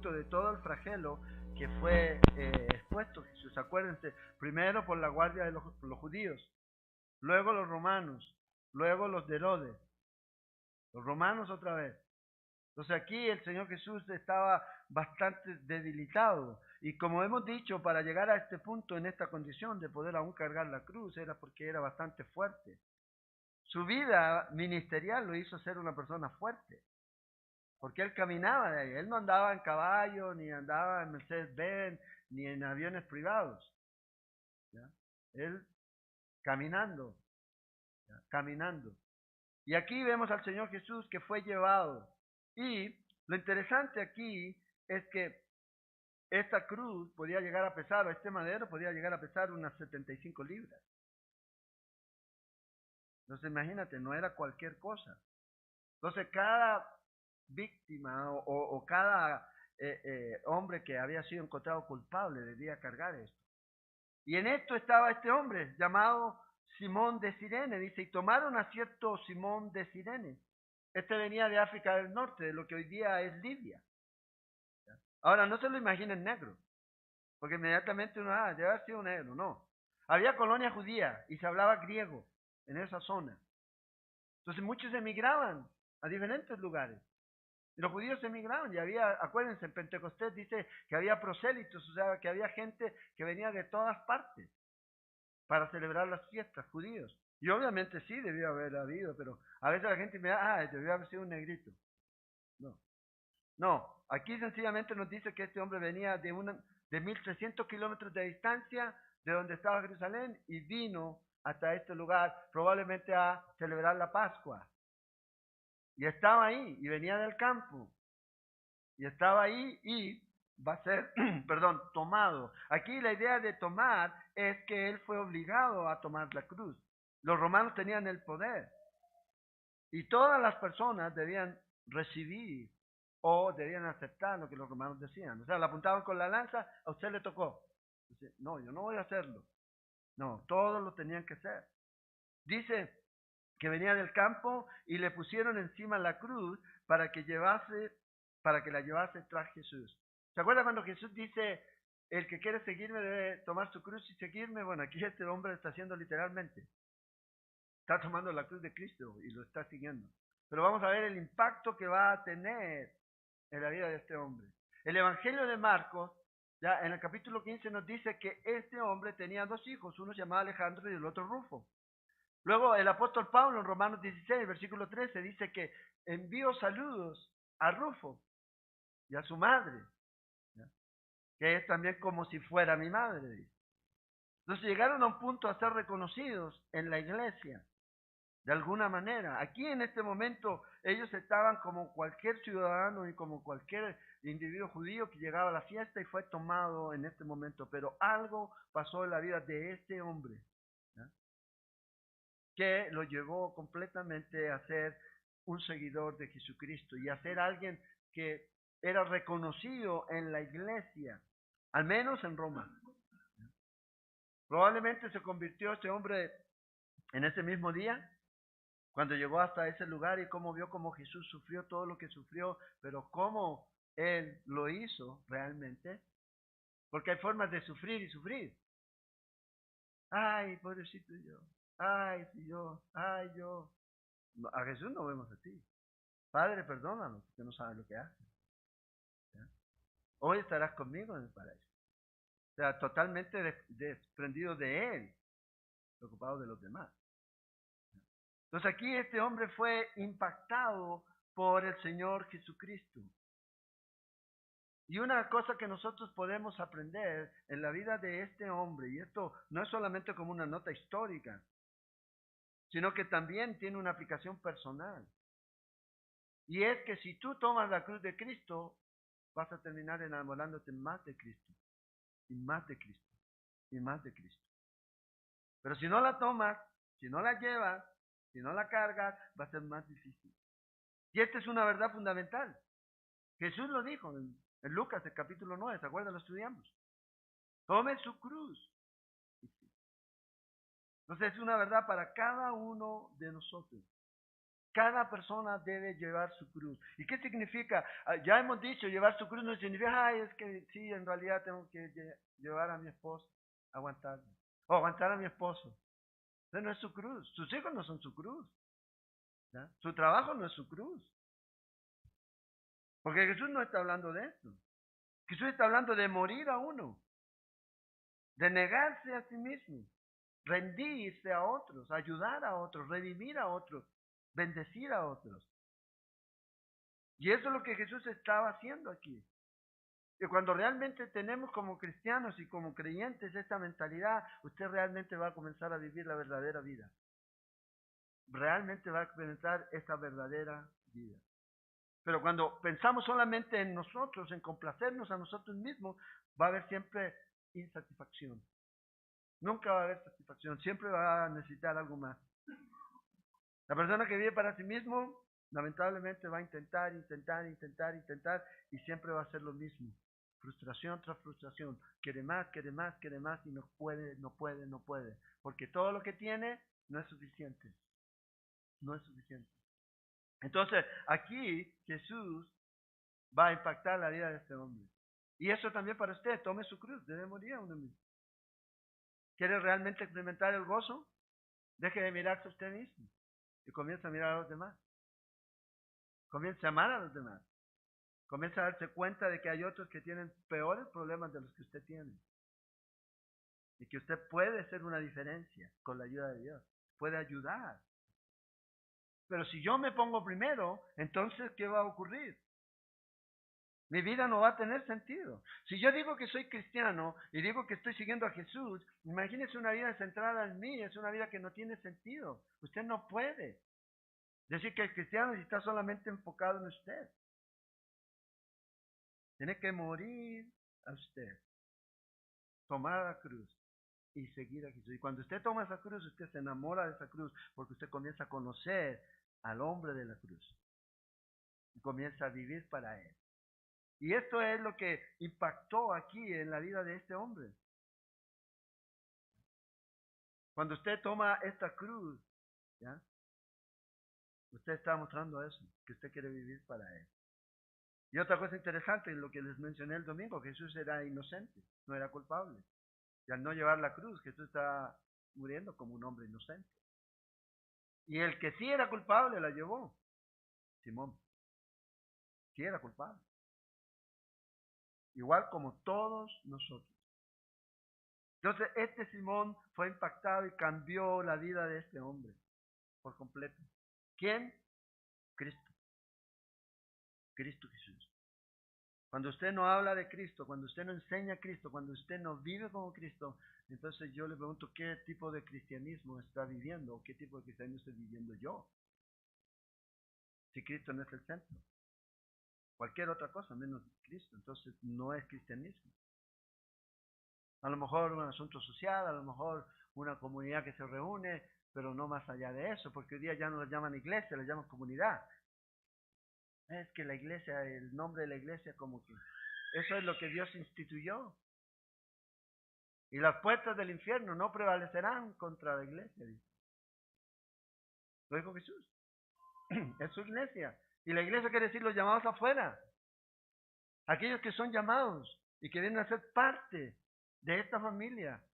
De todo el flagelo que fue expuesto Jesús. Acuérdense, primero por la guardia de los judíos, luego los romanos, luego los de Herodes, los romanos otra vez. Entonces aquí el Señor Jesús estaba bastante debilitado, y como hemos dicho, para llegar a este punto, en esta condición de poder aún cargar la cruz, era porque era bastante fuerte. Su vida ministerial lo hizo ser una persona fuerte, porque él caminaba de ahí. Él no andaba en caballo, ni andaba en Mercedes-Benz, ni en aviones privados, ¿ya? Él caminando, ¿ya? Caminando. Y aquí vemos al Señor Jesús que fue llevado. Y lo interesante aquí es que esta cruz podía llegar a pesar, o este madero podía llegar a pesar unas 75 libras. Entonces imagínate, no era cualquier cosa. Entonces cada víctima o cada hombre que había sido encontrado culpable debía cargar esto. Y en esto estaba este hombre llamado Simón de Cirene, dice, y tomaron a cierto Simón de Cirene. Este venía de África del Norte, de lo que hoy día es Libia. Ahora, no se lo imaginen negro, porque inmediatamente uno, debe haber sido negro, no. Había colonia judía y se hablaba griego en esa zona. Entonces muchos emigraban a diferentes lugares. Y los judíos emigraban y había, acuérdense, en Pentecostés dice que había prosélitos, o sea, que había gente que venía de todas partes para celebrar las fiestas, judíos. Y obviamente sí debió haber habido, pero a veces la gente me da, debió haber sido un negrito. No, no, aquí sencillamente nos dice que este hombre venía de 1300 kilómetros de distancia de donde estaba Jerusalén y vino hasta este lugar, probablemente a celebrar la Pascua. Y estaba ahí, y venía del campo, y estaba ahí, y va a ser, perdón, tomado. Aquí la idea de tomar es que él fue obligado a tomar la cruz. Los romanos tenían el poder, y todas las personas debían recibir o debían aceptar lo que los romanos decían. O sea, le apuntaban con la lanza, a usted le tocó. Dice, no, yo no voy a hacerlo. No, todos lo tenían que hacer. Dice que venía del campo y le pusieron encima la cruz para que la llevase tras Jesús. ¿Se acuerda cuando Jesús dice, el que quiere seguirme debe tomar su cruz y seguirme? Bueno, aquí este hombre lo está haciendo literalmente. Está tomando la cruz de Cristo y lo está siguiendo. Pero vamos a ver el impacto que va a tener en la vida de este hombre. El Evangelio de Marcos, ya en el capítulo 15 nos dice que este hombre tenía dos hijos, uno se llamaba Alejandro y el otro Rufo. Luego el apóstol Pablo en Romanos 16, versículo 13, dice que envió saludos a Rufo y a su madre, ¿ya? Que es también como si fuera mi madre, dice. Entonces llegaron a un punto a ser reconocidos en la iglesia, de alguna manera. Aquí en este momento ellos estaban como cualquier ciudadano y como cualquier individuo judío que llegaba a la fiesta y fue tomado en este momento. Pero algo pasó en la vida de este hombre, ¿ya? Que lo llevó completamente a ser un seguidor de Jesucristo y a ser alguien que era reconocido en la iglesia, al menos en Roma. Probablemente se convirtió este hombre en ese mismo día, cuando llegó hasta ese lugar y cómo vio cómo Jesús sufrió todo lo que sufrió, pero cómo él lo hizo realmente, porque hay formas de sufrir y sufrir. Ay, pobrecito yo, ay, si yo, ay, yo. A Jesús no vemos así. Padre, perdónanos, porque no saben lo que hacen. ¿Ya? Hoy estarás conmigo en el paraíso. O sea, totalmente desprendido de él, preocupado de los demás. Entonces aquí este hombre fue impactado por el Señor Jesucristo. Y una cosa que nosotros podemos aprender en la vida de este hombre, y esto no es solamente como una nota histórica, sino que también tiene una aplicación personal. Y es que si tú tomas la cruz de Cristo, vas a terminar enamorándote más de Cristo, y más de Cristo, y más de Cristo. Pero si no la tomas, si no la llevas, si no la cargas, va a ser más difícil. Y esta es una verdad fundamental. Jesús lo dijo en Lucas, el capítulo 9, ¿se acuerdan? Lo estudiamos. Tome su cruz. Entonces es una verdad para cada uno de nosotros. Cada persona debe llevar su cruz. ¿Y qué significa? Ya hemos dicho, llevar su cruz no significa, ay, es que sí, en realidad tengo que llevar a mi esposo, aguantarme. O aguantar a mi esposo. Eso no es su cruz. Sus hijos no son su cruz. ¿Ya? Su trabajo no es su cruz. Porque Jesús no está hablando de esto. Jesús está hablando de morir a uno. De negarse a sí mismo. Rendirse a otros. Ayudar a otros. Redimir a otros. Bendecir a otros. Y eso es lo que Jesús estaba haciendo aquí. Y cuando realmente tenemos como cristianos y como creyentes esta mentalidad, usted realmente va a comenzar a vivir la verdadera vida. Realmente va a comenzar esta verdadera vida. Pero cuando pensamos solamente en nosotros, en complacernos a nosotros mismos, va a haber siempre insatisfacción. Nunca va a haber satisfacción, siempre va a necesitar algo más. La persona que vive para sí mismo, lamentablemente va a intentar y siempre va a hacer lo mismo. Frustración tras frustración. Quiere más y no puede. Porque todo lo que tiene no es suficiente. No es suficiente. Entonces, aquí Jesús va a impactar la vida de este hombre. Y eso también para usted, tome su cruz, debe morir a uno mismo. ¿Quiere realmente experimentar el gozo? Deje de mirarse a usted mismo y comienza a mirar a los demás. Comienza a amar a los demás. Comienza a darse cuenta de que hay otros que tienen peores problemas de los que usted tiene. Y que usted puede ser una diferencia con la ayuda de Dios. Puede ayudar. Pero si yo me pongo primero, entonces, ¿qué va a ocurrir? Mi vida no va a tener sentido. Si yo digo que soy cristiano y digo que estoy siguiendo a Jesús, imagínese una vida centrada en mí, es una vida que no tiene sentido. Usted no puede decir que el cristiano está solamente enfocado en usted. Tiene que morir a usted, tomar la cruz y seguir a Jesús. Y cuando usted toma esa cruz, usted se enamora de esa cruz porque usted comienza a conocer al hombre de la cruz y comienza a vivir para él. Y esto es lo que impactó aquí en la vida de este hombre. Cuando usted toma esta cruz, ¿ya? Usted está mostrando eso, que usted quiere vivir para él. Y otra cosa interesante, lo que les mencioné el domingo, Jesús era inocente, no era culpable. Y al no llevar la cruz, Jesús está muriendo como un hombre inocente. Y el que sí era culpable la llevó, Simón. Sí era culpable. Igual como todos nosotros. Entonces, este Simón fue impactado y cambió la vida de este hombre por completo. ¿Quién? Cristo. Cristo Jesús. Cuando usted no habla de Cristo, cuando usted no enseña a Cristo, cuando usted no vive como Cristo, entonces yo le pregunto qué tipo de cristianismo está viviendo o qué tipo de cristianismo estoy viviendo yo. Si Cristo no es el centro. Cualquier otra cosa menos Cristo, entonces no es cristianismo. A lo mejor un asunto social, a lo mejor una comunidad que se reúne, pero no más allá de eso, porque hoy día ya no la llaman iglesia, la llaman comunidad. Es que la iglesia, el nombre de la iglesia como que eso es lo que Dios instituyó. Y las puertas del infierno no prevalecerán contra la iglesia, dice. Lo dijo Jesús. Es su iglesia. Y la iglesia quiere decir los llamados afuera. Aquellos que son llamados y que vienen a ser parte de esta familia,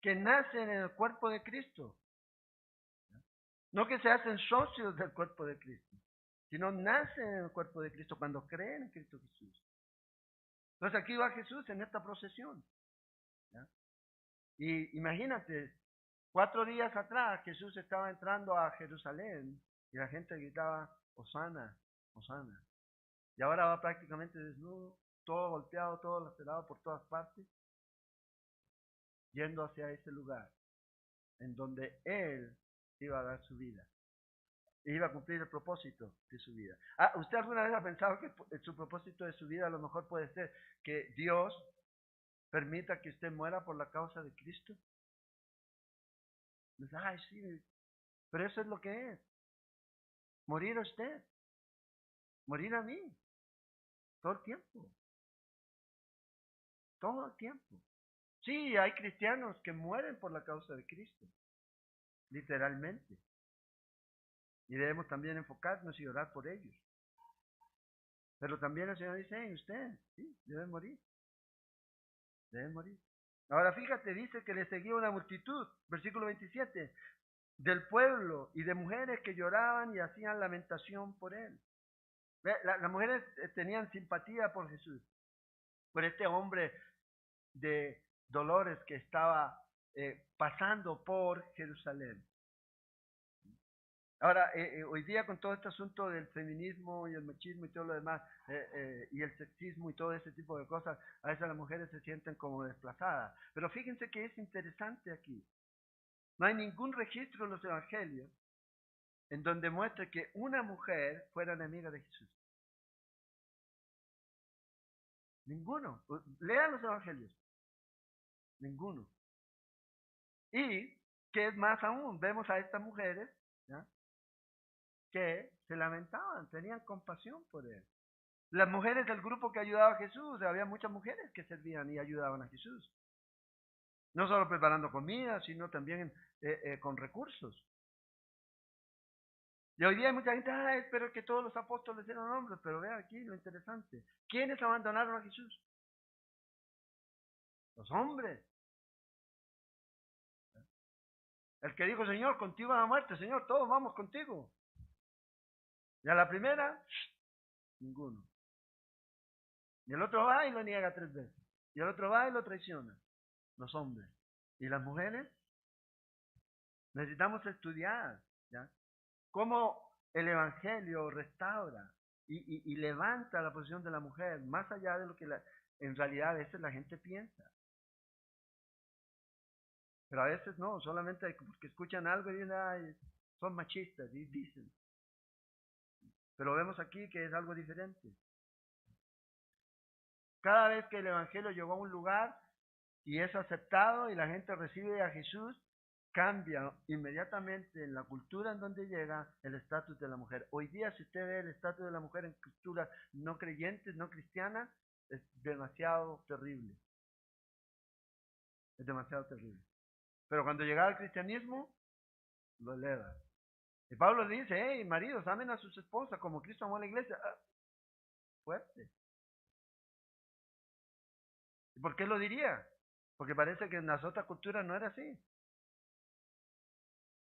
que nacen en el cuerpo de Cristo. No que se hacen socios del cuerpo de Cristo, sino nacen en el cuerpo de Cristo cuando creen en Cristo Jesús. Entonces aquí va Jesús en esta procesión. ¿Ya? Y imagínate, 4 días atrás Jesús estaba entrando a Jerusalén y la gente gritaba, Hosana, Hosana. Y ahora va prácticamente desnudo, todo golpeado, todo lacerado por todas partes, yendo hacia ese lugar en donde Él iba a dar su vida. Iba a cumplir el propósito de su vida. ¿Usted alguna vez ha pensado que su propósito de su vida a lo mejor puede ser que Dios permita que usted muera por la causa de Cristo? Dice, ay, sí, pero eso es lo que es. Morir a usted, morir a mí, todo el tiempo, todo el tiempo. Sí, hay cristianos que mueren por la causa de Cristo, literalmente. Y debemos también enfocarnos y orar por ellos. Pero también el Señor dice, usted, sí, debe morir. Debe morir. Ahora fíjate, dice que le seguía una multitud, versículo 27, del pueblo y de mujeres que lloraban y hacían lamentación por él. Las mujeres tenían simpatía por Jesús, por este hombre de dolores que estaba pasando por Jerusalén. Ahora, hoy día con todo este asunto del feminismo y el machismo y todo lo demás, y el sexismo y todo ese tipo de cosas, a veces las mujeres se sienten como desplazadas. Pero fíjense que es interesante aquí. No hay ningún registro en los evangelios en donde muestre que una mujer fuera enemiga de Jesús. Ninguno. Lean los evangelios. Ninguno. Y, ¿qué es más aún? Vemos a estas mujeres, ¿ya?, que se lamentaban, tenían compasión por él. Las mujeres del grupo que ayudaba a Jesús, había muchas mujeres que servían y ayudaban a Jesús. No solo preparando comida, sino también con recursos. Y hoy día hay mucha gente, espero que todos los apóstoles eran hombres, pero vea aquí lo interesante. ¿Quiénes abandonaron a Jesús? Los hombres. El que dijo, Señor, contigo a la muerte, Señor, todos vamos contigo. Y a la primera, ninguno. Y el otro va y lo niega 3 veces. Y el otro va y lo traiciona. Los hombres. ¿Y las mujeres? Necesitamos estudiar, ¿ya?, cómo el Evangelio restaura y levanta la posición de la mujer, más allá de lo que en realidad a veces la gente piensa. Pero a veces no, solamente porque escuchan algo y dicen, son machistas, y dicen. Pero vemos aquí que es algo diferente. Cada vez que el Evangelio llegó a un lugar y es aceptado y la gente recibe a Jesús, cambia inmediatamente en la cultura en donde llega el estatus de la mujer. Hoy día, si usted ve el estatus de la mujer en culturas no creyentes, no cristianas, es demasiado terrible. Es demasiado terrible. Pero cuando llega al cristianismo, lo eleva. Y Pablo dice, maridos, amen a sus esposas como Cristo amó a la iglesia. Fuerte. ¿Y por qué lo diría? Porque parece que en las otras culturas no era así.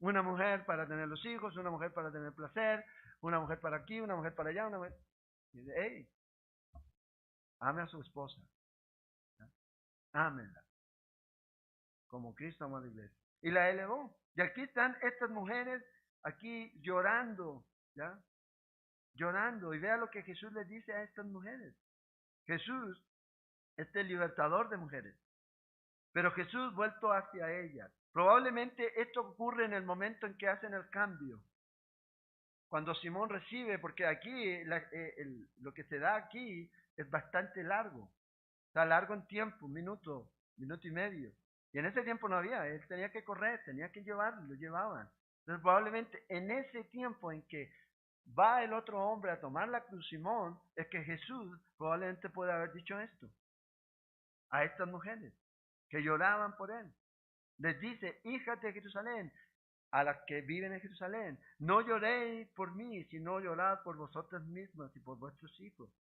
Una mujer para tener los hijos, una mujer para tener placer, una mujer para aquí, una mujer para allá, una mujer. Y dice, ame a su esposa. ¿Ya? Ámenla. Como Cristo amó a la iglesia. Y la elevó. Y aquí están estas mujeres aquí llorando, ¿ya? Llorando. Y vea lo que Jesús les dice a estas mujeres. Jesús es el libertador de mujeres. Pero Jesús vuelto hacia ellas. Probablemente esto ocurre en el momento en que hacen el cambio. Cuando Simón recibe, porque aquí lo que se da aquí es bastante largo. Está largo en tiempo, un minuto y medio. Y en ese tiempo no había, él tenía que correr, tenía que llevarlo, lo llevaban. Entonces probablemente en ese tiempo en que va el otro hombre a tomar la cruz, Simón, es que Jesús probablemente puede haber dicho esto a estas mujeres que lloraban por él. Les dice, hijas de Jerusalén, a las que viven en Jerusalén, no lloréis por mí, sino llorad por vosotras mismas y por vuestros hijos.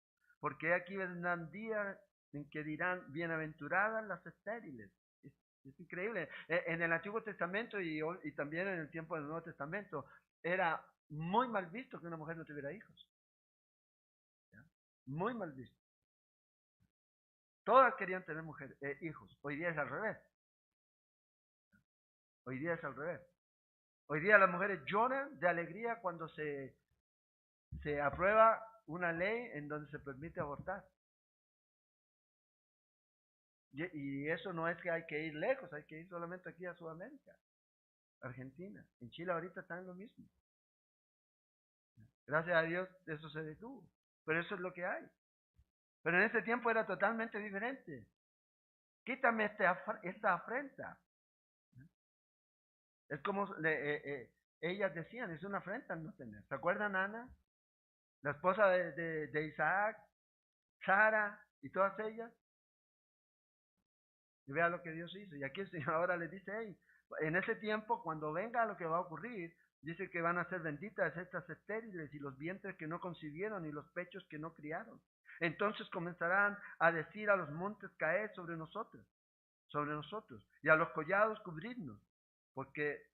Porque aquí vendrán días en que dirán, bienaventuradas las estériles. Es increíble. En el Antiguo Testamento y también en el tiempo del Nuevo Testamento, era muy mal visto que una mujer no tuviera hijos. ¿Ya? Muy mal visto. Todas querían tener hijos. Hoy día es al revés. Hoy día es al revés. Hoy día las mujeres lloran de alegría cuando se aprueba una ley en donde se permite abortar. Y eso no es que hay que ir lejos, hay que ir solamente aquí a Sudamérica, Argentina. En Chile ahorita están lo mismo. Gracias a Dios eso se detuvo. Pero eso es lo que hay. Pero en ese tiempo era totalmente diferente. Quítame esta afrenta. Es como ellas decían, es una afrenta no tener. ¿Se acuerdan Ana? La esposa de Isaac, Sara y todas ellas. Y vea lo que Dios hizo. Y aquí el Señor ahora les dice, hey, en ese tiempo, cuando venga lo que va a ocurrir, dice que van a ser benditas estas estériles y los vientres que no concibieron y los pechos que no criaron. Entonces comenzarán a decir a los montes, caed sobre nosotros, y a los collados cubrirnos. Porque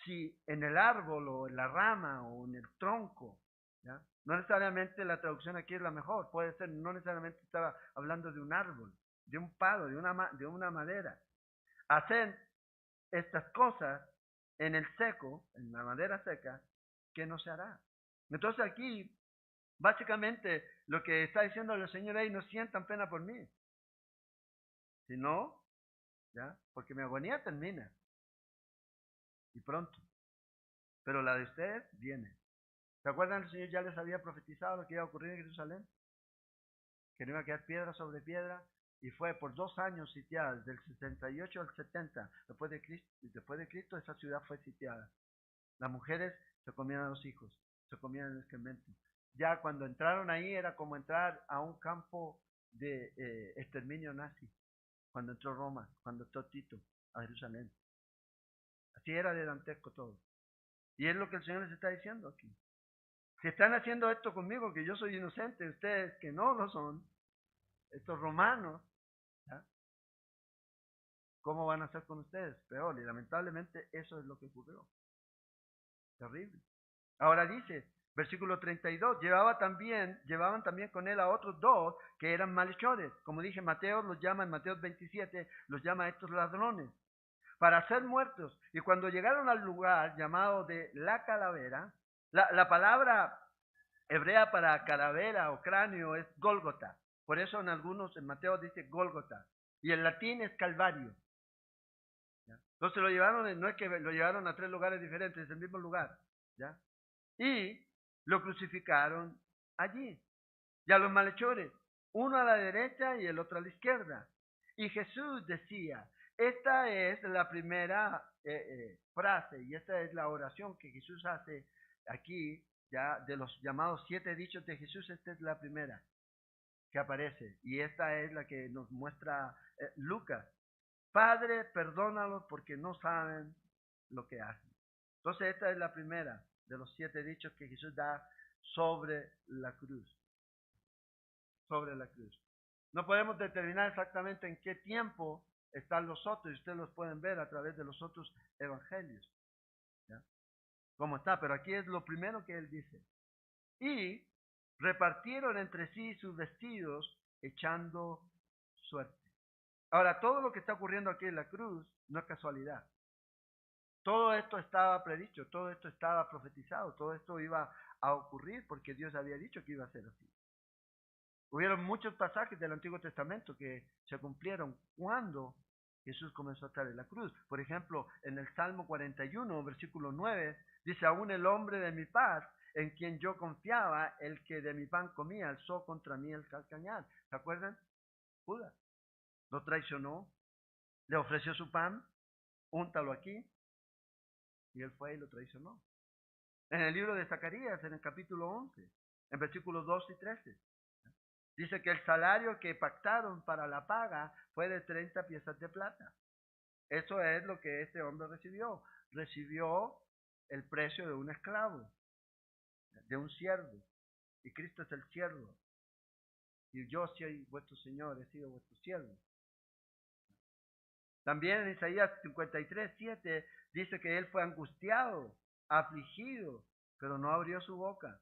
si en el árbol o en la rama o en el tronco, ¿ya? No necesariamente la traducción aquí es la mejor, puede ser, no necesariamente estaba hablando de un árbol, de un palo, de una madera. Hacen estas cosas en el seco, en la madera seca, que no se hará. Entonces aquí, básicamente, lo que está diciendo el Señor ahí, no sientan pena por mí, sino, ¿ya? Porque mi agonía termina, y pronto, pero la de ustedes viene. ¿Se acuerdan? El Señor ya les había profetizado lo que iba a ocurrir en Jerusalén, que no iba a quedar piedra sobre piedra, y fue por 2 años sitiada, del 68 al 70, después de Cristo esa ciudad fue sitiada. Las mujeres se comían a los hijos, se comían el excremento. Ya cuando entraron ahí era como entrar a un campo de exterminio nazi, cuando entró Roma, cuando entró Tito a Jerusalén. Así era de dantesco todo. Y es lo que el Señor les está diciendo aquí. Si están haciendo esto conmigo, que yo soy inocente, ustedes que no lo son, estos romanos, ¿ya? ¿Cómo van a hacer con ustedes? Peor. Y lamentablemente eso es lo que ocurrió. Terrible. Ahora dice, versículo 32, llevaban también con él a otros 2 que eran malhechores. Como dije, Mateo los llama, en Mateo 27, los llama a estos ladrones, para ser muertos. Y cuando llegaron al lugar llamado de la calavera, la palabra hebrea para calavera o cráneo es Gólgota. Por eso en Mateo dice Gólgota. Y en latín es Calvario. ¿Ya? Entonces lo llevaron, no es que lo llevaron a 3 lugares diferentes, es el mismo lugar. ¿Ya? Y lo crucificaron allí. Y a los malhechores, uno a la derecha y el otro a la izquierda. Y Jesús decía, esta es la primera frase y esta es la oración que Jesús hace aquí, ya de los llamados 7 dichos de Jesús, esta es la primera que aparece. Y esta es la que nos muestra Lucas. Padre, perdónalos porque no saben lo que hacen. Entonces esta es la primera de los 7 dichos que Jesús da sobre la cruz. Sobre la cruz. No podemos determinar exactamente en qué tiempo están los otros, y ustedes los pueden ver a través de los otros evangelios. ¿Ya? Cómo está, pero aquí es lo primero que él dice. Y repartieron entre sí sus vestidos echando suerte. Ahora, todo lo que está ocurriendo aquí en la cruz no es casualidad. Todo esto estaba predicho, todo esto estaba profetizado, todo esto iba a ocurrir porque Dios había dicho que iba a ser así. Hubieron muchos pasajes del Antiguo Testamento que se cumplieron cuando Jesús comenzó a estar en la cruz. Por ejemplo, en el Salmo 41, versículo 9, dice, aún el hombre de mi paz, en quien yo confiaba, el que de mi pan comía, alzó contra mí el calcañar. ¿Se acuerdan? Judas lo traicionó, le ofreció su pan, úntalo aquí, y él fue y lo traicionó. En el libro de Zacarías, en el capítulo 11, en versículos 12 y 13, dice que el salario que pactaron para la paga fue de 30 piezas de plata. Eso es lo que este hombre recibió. Recibió el precio de un esclavo, de un siervo. Y Cristo es el siervo. Y yo soy vuestro Señor, he sido vuestro siervo. También en Isaías 53, 7 dice que él fue angustiado, afligido, pero no abrió su boca.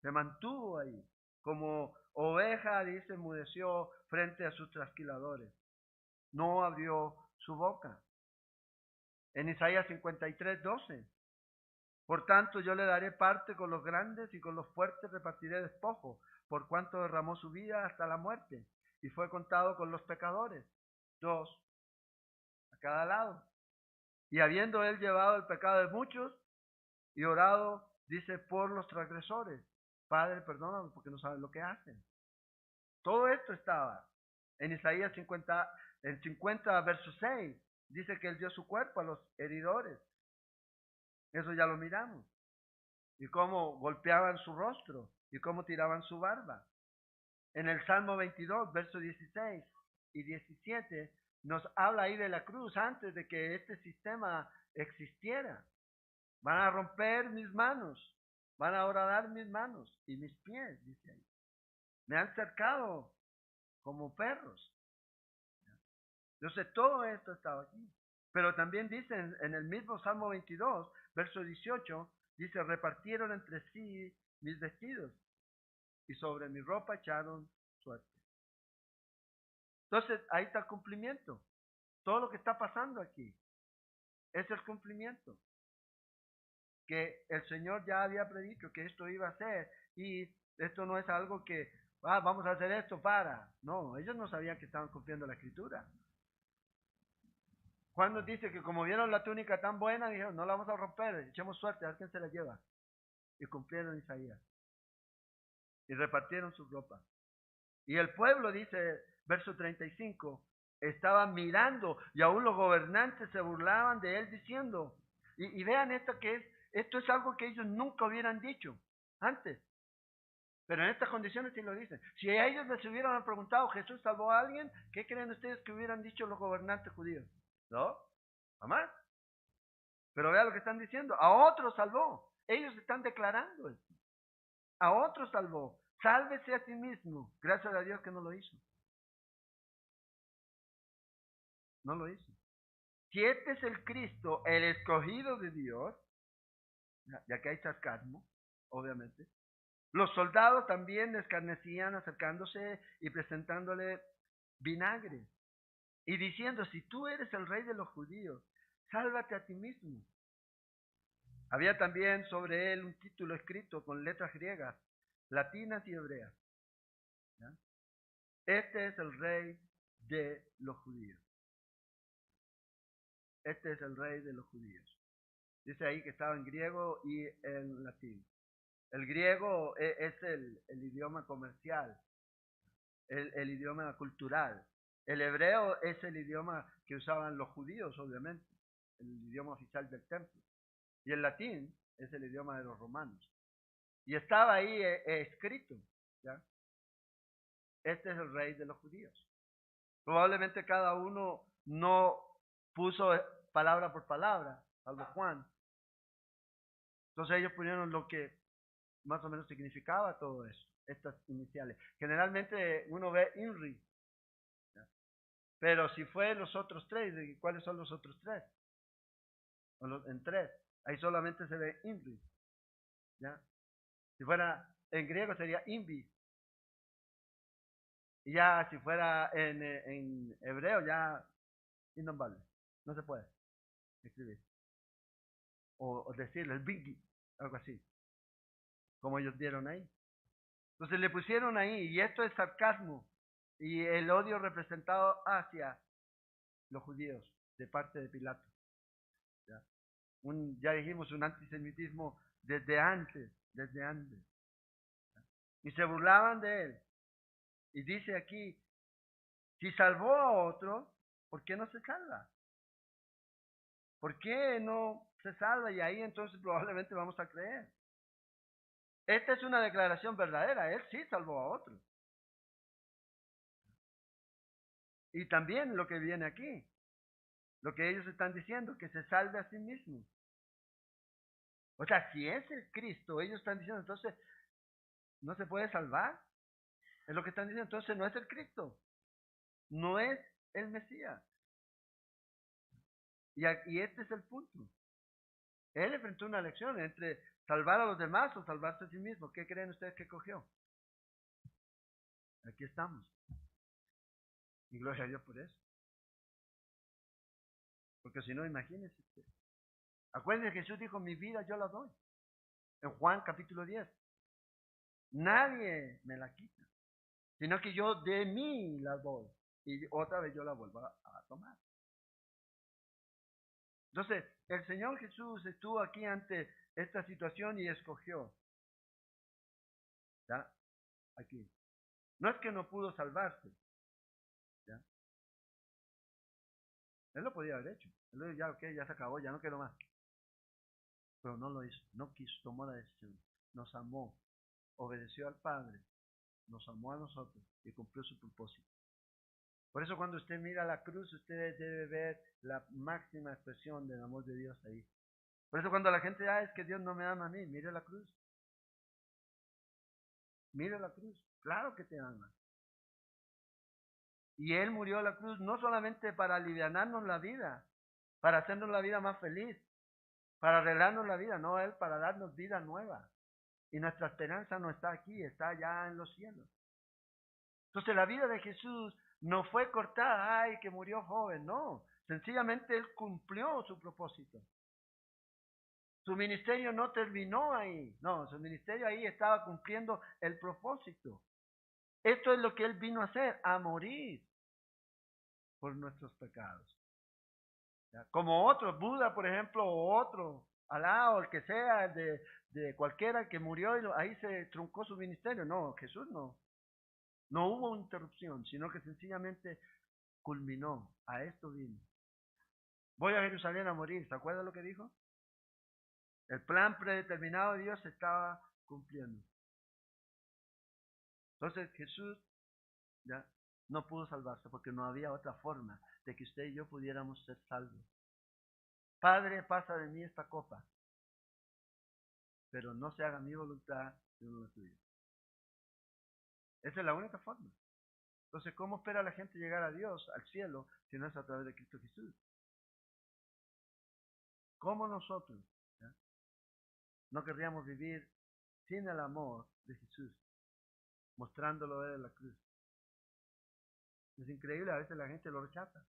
Se mantuvo ahí. Como oveja, dice, enmudeció frente a sus trasquiladores. No abrió su boca. En Isaías 53, 12. Por tanto, yo le daré parte con los grandes y con los fuertes repartiré despojo, por cuanto derramó su vida hasta la muerte y fue contado con los pecadores. 2 a cada lado. Y habiendo él llevado el pecado de muchos y orado, dice, por los transgresores. Padre, perdónalos porque no saben lo que hacen. Todo esto estaba en Isaías 50, en 50 verso 6. Dice que él dio su cuerpo a los heridores. Eso ya lo miramos. Y cómo golpeaban su rostro y cómo tiraban su barba. En el Salmo 22, verso 16 y 17, nos habla ahí de la cruz antes de que este sistema existiera. Van a romper mis manos, van a horadar mis manos y mis pies, dice ahí. Me han cercado como perros. Yo sé, todo esto estaba aquí. Pero también dice en el mismo Salmo 22, verso 18, dice, repartieron entre sí mis vestidos y sobre mi ropa echaron suerte. Entonces, ahí está el cumplimiento. Todo lo que está pasando aquí es el cumplimiento. Que el Señor ya había predicho que esto iba a ser. Y esto no es algo que, vamos a hacer esto para. No, ellos no sabían que estaban cumpliendo la Escritura. Juan nos dice que como vieron la túnica tan buena, dijeron, no la vamos a romper, echemos suerte, a ver quién se la lleva. Y cumplieron Isaías. Y repartieron sus ropas. Y el pueblo, dice, verso 35, estaba mirando y aún los gobernantes se burlaban de él diciendo, y vean esto que es, esto es algo que ellos nunca hubieran dicho antes. Pero en estas condiciones sí lo dicen. Si a ellos les hubieran preguntado, ¿Jesús salvó a alguien? ¿Qué creen ustedes que hubieran dicho los gobernantes judíos? ¿No? ¿Jamás? Pero vea lo que están diciendo. A otros salvó. Ellos están declarando esto. A otros salvó. Sálvese a sí mismo. Gracias a Dios que no lo hizo. No lo hizo. Si este es el Cristo, el escogido de Dios, ya que hay sarcasmo, obviamente, los soldados también escarnecían acercándose y presentándole vinagre y diciendo, si tú eres el rey de los judíos, sálvate a ti mismo. Había también sobre él un título escrito con letras griegas, latinas y hebreas. ¿Ya? Este es el rey de los judíos. Este es el rey de los judíos. Dice ahí que estaba en griego y en latín. El griego es el idioma comercial, el idioma cultural. El hebreo es el idioma que usaban los judíos, obviamente, el idioma oficial del templo. Y el latín es el idioma de los romanos. Y estaba ahí escrito, ¿ya? Este es el rey de los judíos. Probablemente cada uno no puso palabra por palabra, salvo Juan. Entonces ellos pusieron lo que más o menos significaba todo eso, estas iniciales. Generalmente uno ve INRI, ¿ya? Pero si fue los otros tres, ¿cuáles son los otros tres? En tres, ahí solamente se ve INRI, ¿ya? Si fuera en griego sería INVI. Y ya si fuera en hebreo ya innombrable, no se puede escribir. O decirle el bingi, algo así, como ellos dieron ahí. Entonces le pusieron ahí, y esto es sarcasmo, y el odio representado hacia los judíos de parte de Pilato. Ya, ya dijimos, un antisemitismo desde antes, desde antes. ¿Ya? Y se burlaban de él. Y dice aquí, si salvó a otro, ¿por qué no se salva? ¿Por qué no se salva? Y ahí entonces probablemente vamos a creer. Esta es una declaración verdadera, él sí salvó a otro. Y también lo que viene aquí, lo que ellos están diciendo, que se salve a sí mismo. O sea, si es el Cristo, ellos están diciendo, entonces, ¿no se puede salvar? Es lo que están diciendo, entonces no es el Cristo, no es el Mesías. Y este es el punto. Él enfrentó una elección entre salvar a los demás o salvarse a sí mismo. ¿Qué creen ustedes que cogió? Aquí estamos. Y gloria a Dios por eso. Porque si no, imagínense usted. Acuérdense que Jesús dijo, mi vida yo la doy. En Juan capítulo 10. Nadie me la quita, sino que yo de mí la doy. y otra vez yo la vuelvo a tomar. Entonces, el Señor Jesús estuvo aquí ante esta situación y escogió, ¿ya? Aquí. No es que no pudo salvarse, ¿ya? Él lo podía haber hecho. Él lo dijo, ya, ok, ya se acabó, ya no quiero más. Pero no lo hizo, no quiso, tomó la decisión. Nos amó, obedeció al Padre, nos amó a nosotros y cumplió su propósito. Por eso cuando usted mira la cruz, usted debe ver la máxima expresión del amor de Dios ahí. Por eso cuando la gente dice, es que Dios no me ama a mí, mire la cruz. Mire la cruz. Claro que te ama. Y Él murió a la cruz no solamente para alivianarnos la vida, para hacernos la vida más feliz, para arreglarnos la vida, no, Él para darnos vida nueva. Y nuestra esperanza no está aquí, está allá en los cielos. Entonces la vida de Jesús no fue cortada, ay, que murió joven, no. Sencillamente Él cumplió su propósito. Su ministerio no terminó ahí, no, su ministerio ahí estaba cumpliendo el propósito. Esto es lo que Él vino a hacer, a morir por nuestros pecados. ¿Ya? Como otros, Buda, por ejemplo, o otro, Alá, o el que sea, de cualquiera que murió y ahí se truncó su ministerio. No, Jesús no. No hubo interrupción, sino que sencillamente culminó. A esto vino. Voy a Jerusalén a morir. ¿Se acuerda lo que dijo? El plan predeterminado de Dios se estaba cumpliendo. Entonces Jesús ya no pudo salvarse porque no había otra forma de que usted y yo pudiéramos ser salvos. Padre, pasa de mí esta copa, pero no se haga mi voluntad sino la tuya. Esa es la única forma. Entonces, ¿cómo espera la gente llegar a Dios, al cielo, si no es a través de Cristo Jesús? ¿Cómo nosotros ya, no querríamos vivir sin el amor de Jesús, mostrándolo en la cruz? Es increíble, a veces la gente lo rechaza.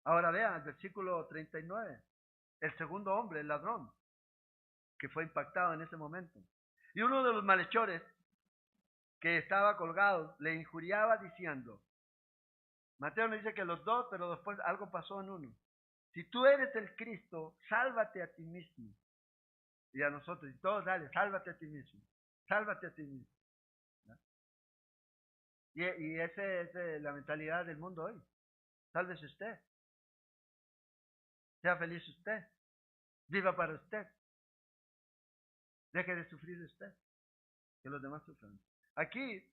Ahora vean el versículo 39, el segundo hombre, el ladrón, que fue impactado en ese momento. Y uno de los malhechores que estaba colgado le injuriaba diciendo, Mateo nos dice que los dos, pero después algo pasó en uno. Si tú eres el Cristo, sálvate a ti mismo. Y a nosotros, y todos dale, sálvate a ti mismo. Sálvate a ti mismo. ¿No? Y esa es la mentalidad del mundo hoy. Sálvese usted. Sea feliz usted. Viva para usted. Deje de sufrir usted. Que los demás sufran. Aquí,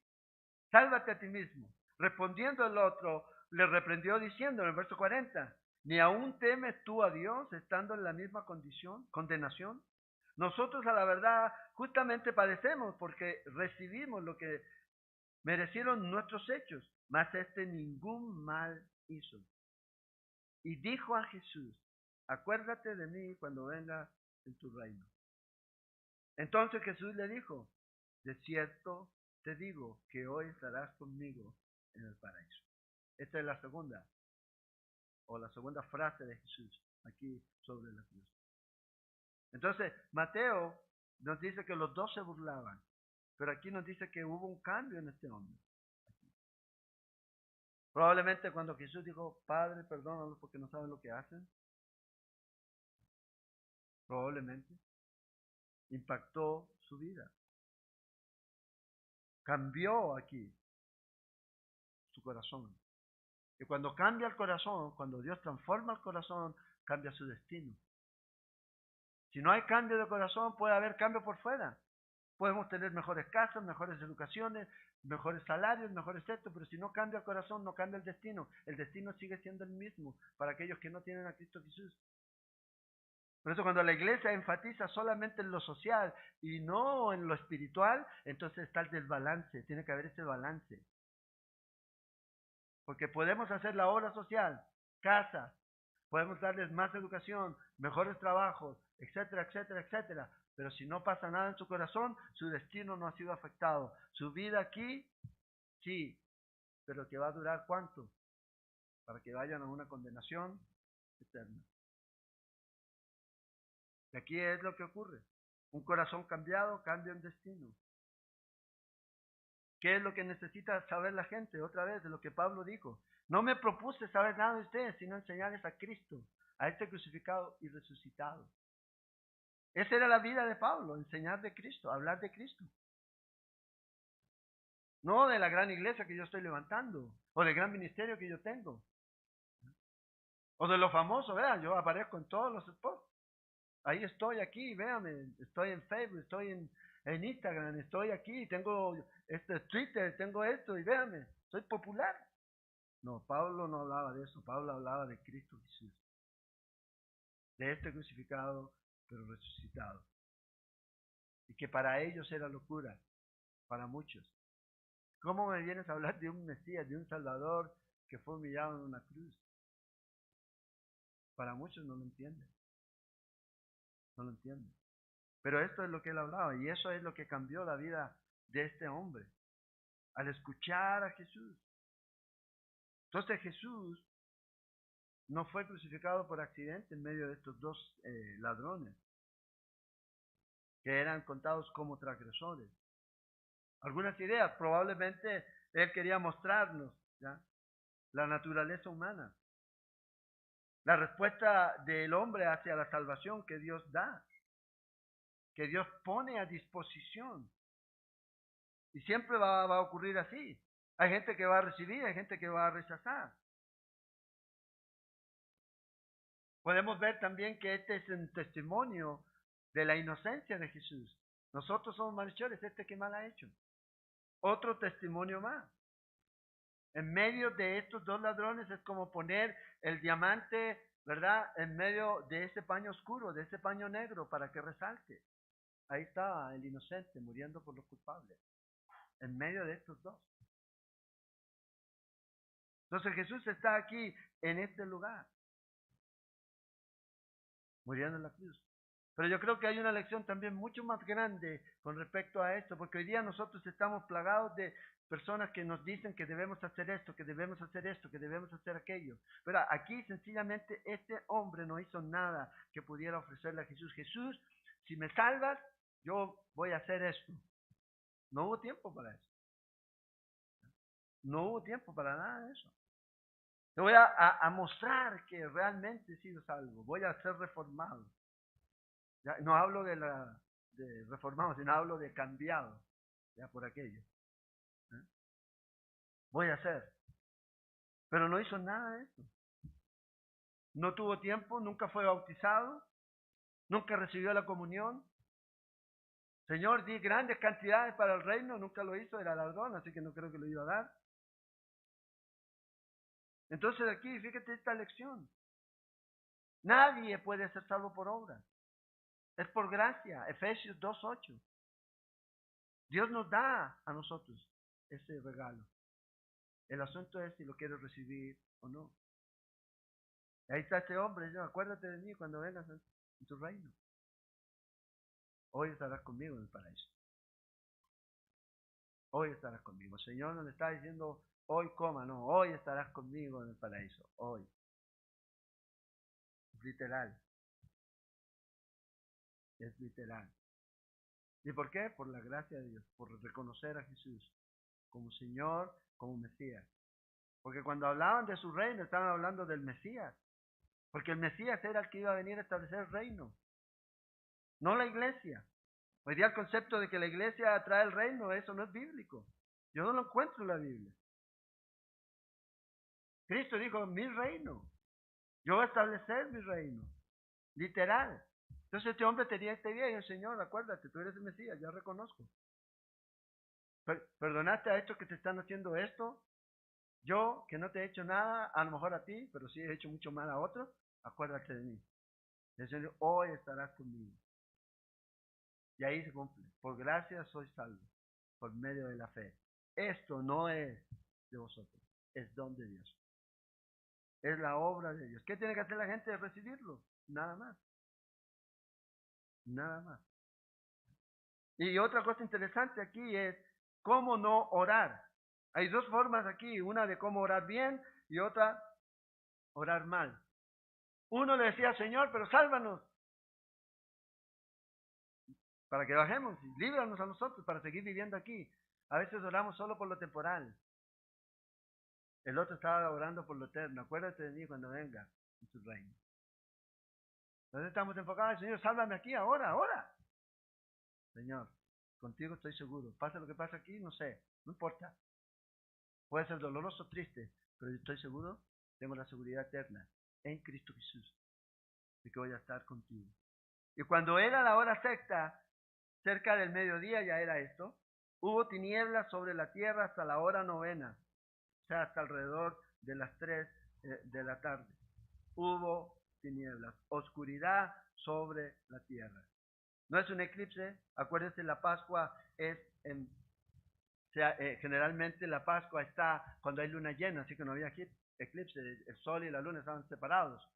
sálvate a ti mismo. Respondiendo el otro, le reprendió diciendo en el verso 40, ¿ni aún temes tú a Dios estando en la misma condición, condenación? Nosotros a la verdad justamente padecemos porque recibimos lo que merecieron nuestros hechos, mas este ningún mal hizo. Y dijo a Jesús, acuérdate de mí cuando venga en tu reino. Entonces Jesús le dijo, de cierto te digo que hoy estarás conmigo en el paraíso. Esta es la segunda frase de Jesús aquí sobre la cruz. Entonces, Mateo nos dice que los dos se burlaban, pero aquí nos dice que hubo un cambio en este hombre. Probablemente cuando Jesús dijo, Padre, perdónalos porque no saben lo que hacen, probablemente impactó su vida. Cambió aquí su corazón. Y cuando cambia el corazón, cuando Dios transforma el corazón, cambia su destino. Si no hay cambio de corazón, puede haber cambio por fuera. Podemos tener mejores casas, mejores educaciones, mejores salarios, mejores esto, pero si no cambia el corazón, no cambia el destino. El destino sigue siendo el mismo para aquellos que no tienen a Cristo Jesús. Por eso cuando la iglesia enfatiza solamente en lo social y no en lo espiritual, entonces está el desbalance, tiene que haber ese balance. Porque podemos hacer la obra social, casa, podemos darles más educación, mejores trabajos, etcétera, etcétera, etcétera. Pero si no pasa nada en su corazón, su destino no ha sido afectado. Su vida aquí, sí, pero que va a durar ¿cuánto? Para que vayan a una condenación eterna. Y aquí es lo que ocurre. Un corazón cambiado cambia un destino. ¿Qué es lo que necesita saber la gente? Otra vez, de lo que Pablo dijo. No me propuse saber nada de ustedes, sino enseñarles a Cristo, a este crucificado y resucitado. Esa era la vida de Pablo, enseñar de Cristo, hablar de Cristo. No de la gran iglesia que yo estoy levantando, o del gran ministerio que yo tengo, o de lo famoso, vean, yo aparezco en todos los spots. Ahí estoy aquí, véanme, estoy en Facebook, estoy en Instagram, estoy aquí, tengo Twitter, tengo esto, y véanme, soy popular. No, Pablo no hablaba de eso, Pablo hablaba de Cristo Jesús, de este crucificado, pero resucitado. Y que para ellos era locura, para muchos. ¿Cómo me vienes a hablar de un Mesías, de un Salvador que fue humillado en una cruz? Para muchos no lo entienden, no lo entienden. Pero esto es lo que él hablaba y eso es lo que cambió la vida de este hombre, al escuchar a Jesús. Entonces Jesús no fue crucificado por accidente en medio de estos dos ladrones, que eran contados como transgresores. Algunas ideas, probablemente él quería mostrarnos, ¿ya?, la naturaleza humana, la respuesta del hombre hacia la salvación que Dios da, que Dios pone a disposición. Y siempre va a ocurrir así. Hay gente que va a recibir, hay gente que va a rechazar. Podemos ver también que este es un testimonio de la inocencia de Jesús. Nosotros somos malhechores, que mal ha hecho. Otro testimonio más. En medio de estos dos ladrones es como poner el diamante, ¿verdad?, en medio de ese paño oscuro, de ese paño negro, para que resalte. Ahí estaba el inocente muriendo por los culpables, en medio de estos dos. Entonces Jesús está aquí, en este lugar, muriendo en la cruz. Pero yo creo que hay una lección también mucho más grande con respecto a esto, porque hoy día nosotros estamos plagados de personas que nos dicen que debemos hacer esto, que debemos hacer esto, que debemos hacer aquello. Pero aquí sencillamente este hombre no hizo nada que pudiera ofrecerle a Jesús. Jesús, si me salvas, yo voy a hacer esto. No hubo tiempo para eso. No hubo tiempo para nada de eso. Te voy a mostrar que realmente he sido salvo. Voy a ser reformado. Ya, no hablo de reformado, sino hablo de cambiado, ya, por aquello. ¿Eh? Voy a hacer. Pero no hizo nada de eso. No tuvo tiempo, nunca fue bautizado, nunca recibió la comunión. Señor, di grandes cantidades para el reino, nunca lo hizo, era ladrón, así que no creo que lo iba a dar. Entonces aquí, fíjate esta lección. Nadie puede ser salvo por obra. Es por gracia, Efesios 2:8. Dios nos da a nosotros ese regalo. El asunto es si lo quieres recibir o no. Ahí está este hombre, dice, acuérdate de mí cuando vengas en tu reino. Hoy estarás conmigo en el paraíso. Hoy estarás conmigo. El Señor no le está diciendo, hoy coma, no, hoy estarás conmigo en el paraíso. Hoy. Es literal. Es literal. ¿Y por qué? Por la gracia de Dios, por reconocer a Jesús como Señor, como Mesías. Porque cuando hablaban de su reino, estaban hablando del Mesías. Porque el Mesías era el que iba a venir a establecer el reino, no la iglesia. Hoy día el concepto de que la iglesia trae el reino, eso no es bíblico. Yo no lo encuentro en la Biblia. Cristo dijo, mi reino. Yo voy a establecer mi reino. Literal. Entonces este hombre tenía este día y el Señor, acuérdate, tú eres el Mesías, ya reconozco. ¿Perdonaste a estos que te están haciendo esto? Yo, que no te he hecho nada, a lo mejor a ti, pero sí he hecho mucho mal a otros, acuérdate de mí. El Señor, hoy estarás conmigo. Y ahí se cumple. Por gracia soy salvo, por medio de la fe. Esto no es de vosotros, es don de Dios. Es la obra de Dios. ¿Qué tiene que hacer la gente de recibirlo? Nada más. Nada más. Y otra cosa interesante aquí es cómo no orar. Hay dos formas aquí, una de cómo orar bien y otra orar mal. Uno le decía, Señor, pero sálvanos, para que bajemos y líbranos a nosotros para seguir viviendo aquí. A veces oramos solo por lo temporal. El otro estaba orando por lo eterno. Acuérdate de mí cuando venga en tu reino. Entonces estamos enfocados, Señor, sálvame aquí, ahora, ahora. Señor, contigo estoy seguro. Pasa lo que pasa aquí, no sé, no importa. Puede ser doloroso, triste, pero yo estoy seguro, tengo la seguridad eterna en Cristo Jesús, de que voy a estar contigo. Y cuando era la hora sexta, cerca del mediodía ya era esto, hubo tinieblas sobre la tierra hasta la hora novena, o sea, hasta alrededor de las 3 de la tarde. Hubo tinieblas, oscuridad sobre la tierra. No es un eclipse, acuérdense, la Pascua es en, o sea, generalmente la Pascua está cuando hay luna llena, así que no había eclipse, el sol y la luna estaban separados.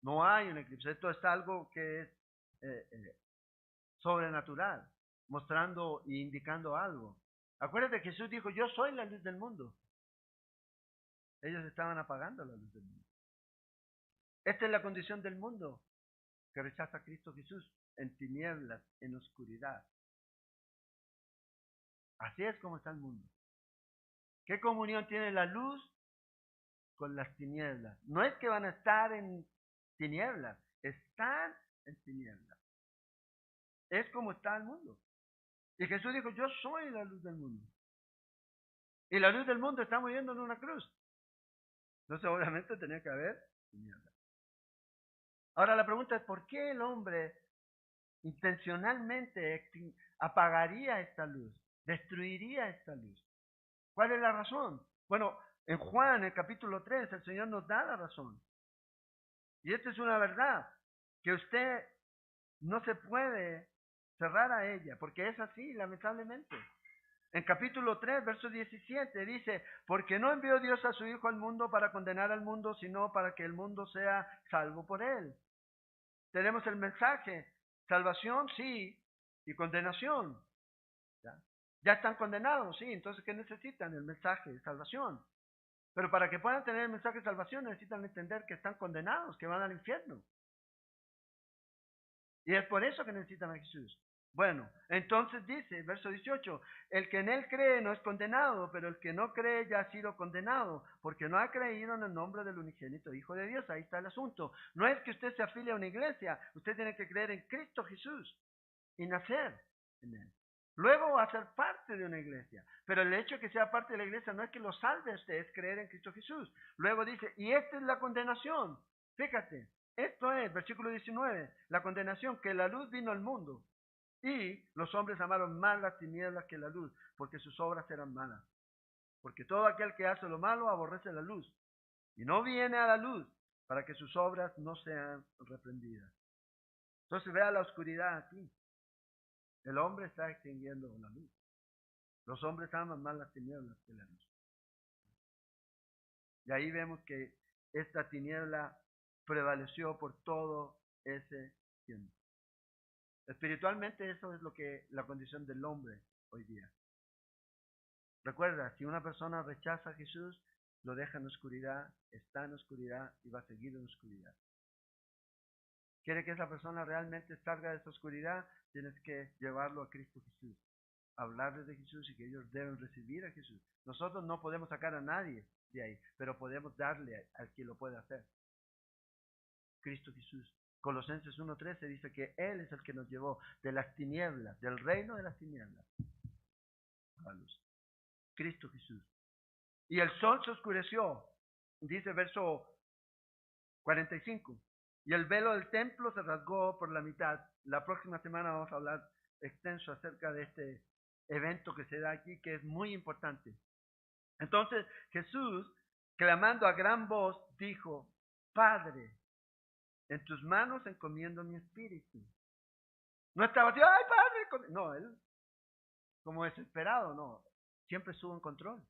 No hay un eclipse, esto es algo que es sobrenatural, mostrando e indicando algo. Acuérdate que Jesús dijo, yo soy la luz del mundo. Ellos estaban apagando la luz del mundo. Esta es la condición del mundo que rechaza a Cristo Jesús en tinieblas, en oscuridad. Así es como está el mundo. ¿Qué comunión tiene la luz con las tinieblas? No es que van a estar en tinieblas, están en tinieblas. Es como está el mundo. Y Jesús dijo, yo soy la luz del mundo. Y la luz del mundo está muriendo en una cruz. Entonces obviamente tenía que haber tinieblas. Ahora la pregunta es, ¿por qué el hombre intencionalmente apagaría esta luz? Destruiría esta luz. ¿Cuál es la razón? Bueno, en Juan, el capítulo 3, el Señor nos da la razón. Y esto es una verdad, que usted no se puede cerrar a ella, porque es así, lamentablemente. En capítulo 3, verso 17 dice, porque no envió Dios a su Hijo al mundo para condenar al mundo, sino para que el mundo sea salvo por él. Tenemos el mensaje, salvación, sí, y condenación. Ya están condenados, sí, entonces ¿qué necesitan? El mensaje de salvación. Pero para que puedan tener el mensaje de salvación necesitan entender que están condenados, que van al infierno. Y es por eso que necesitan a Jesús. Bueno, entonces dice, verso 18, el que en él cree no es condenado, pero el que no cree ya ha sido condenado, porque no ha creído en el nombre del unigénito Hijo de Dios. Ahí está el asunto. No es que usted se afilie a una iglesia, usted tiene que creer en Cristo Jesús y nacer en él. Luego va a ser parte de una iglesia, pero el hecho de que sea parte de la iglesia no es que lo salve a usted, es creer en Cristo Jesús. Luego dice, y esta es la condenación. Fíjate, esto es, versículo 19, la condenación, que la luz vino al mundo y los hombres amaron más las tinieblas que la luz, porque sus obras eran malas. Porque todo aquel que hace lo malo aborrece la luz y no viene a la luz para que sus obras no sean reprendidas. Entonces vea la oscuridad aquí. El hombre está extinguiendo la luz. Los hombres aman más las tinieblas que la luz. Y ahí vemos que esta tiniebla prevaleció por todo ese tiempo. Espiritualmente eso es lo que la condición del hombre hoy día. Recuerda, si una persona rechaza a Jesús, lo deja en oscuridad, está en oscuridad y va a seguir en oscuridad. ¿Quiere que esa persona realmente salga de esa oscuridad? Tienes que llevarlo a Cristo Jesús, hablarles de Jesús y que ellos deben recibir a Jesús. Nosotros no podemos sacar a nadie de ahí, pero podemos darle al que lo puede hacer. Cristo Jesús. Colosenses 1:13 dice que Él es el que nos llevó de las tinieblas, del reino de las tinieblas, a la luz. Cristo Jesús. Y el sol se oscureció, dice verso 45, y el velo del templo se rasgó por la mitad. La próxima semana vamos a hablar extenso acerca de este evento que se da aquí, que es muy importante. Entonces Jesús, clamando a gran voz, dijo, Padre, en tus manos encomiendo mi espíritu. No estaba así, ay Padre, no, él como desesperado, no, siempre estuvo en control.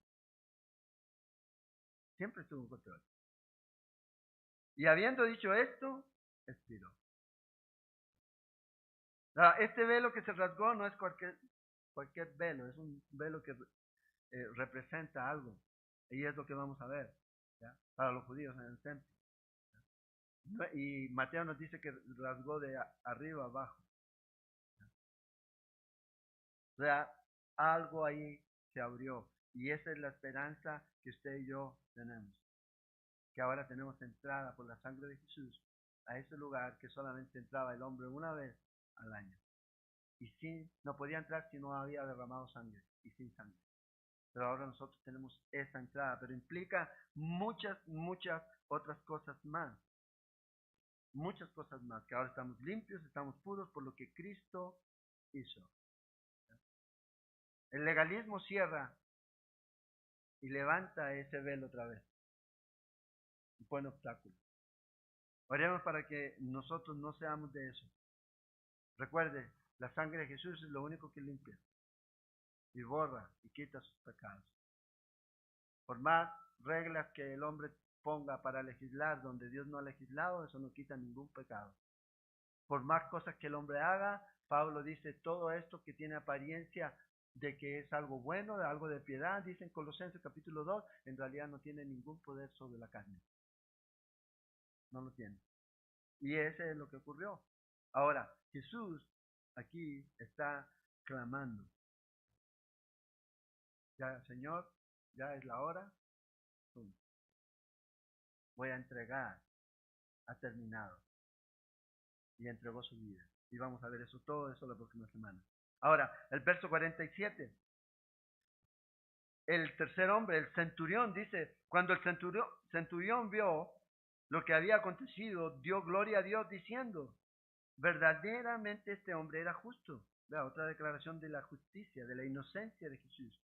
Siempre estuvo en control. Y habiendo dicho esto, expiró. Este velo que se rasgó no es cualquier velo, es un velo que representa algo. Y es lo que vamos a ver, ¿ya? Para los judíos en el templo. Y Mateo nos dice que rasgó de arriba a abajo. O sea, algo ahí se abrió. Y esa es la esperanza que usted y yo tenemos. Que ahora tenemos entrada por la sangre de Jesús a ese lugar que solamente entraba el hombre una vez al año. Y no podía entrar si no había derramado sangre y sin sangre. Pero ahora nosotros tenemos esa entrada, pero implica muchas otras cosas más. Muchas cosas más, que ahora estamos limpios, estamos puros por lo que Cristo hizo. El legalismo cierra y levanta ese velo otra vez. Y pone obstáculos. Oremos para que nosotros no seamos de eso. Recuerde, la sangre de Jesús es lo único que limpia y borra y quita sus pecados. Por más reglas que el hombre ponga para legislar donde Dios no ha legislado, eso no quita ningún pecado. Por más cosas que el hombre haga, Pablo dice, todo esto que tiene apariencia de que es algo bueno, de algo de piedad, dice en Colosenses capítulo 2, en realidad no tiene ningún poder sobre la carne. No lo tiene. Y ese es lo que ocurrió. Ahora, Jesús aquí está clamando. Ya, Señor, ya es la hora. Voy a entregar. Ha terminado. Y entregó su vida. Y vamos a ver todo eso la próxima semana. Ahora, el verso 47. El tercer hombre, el centurión, dice, cuando el centurión vio lo que había acontecido, dio gloria a Dios diciendo, verdaderamente este hombre era justo. Vea, otra declaración de la justicia, de la inocencia de Jesús.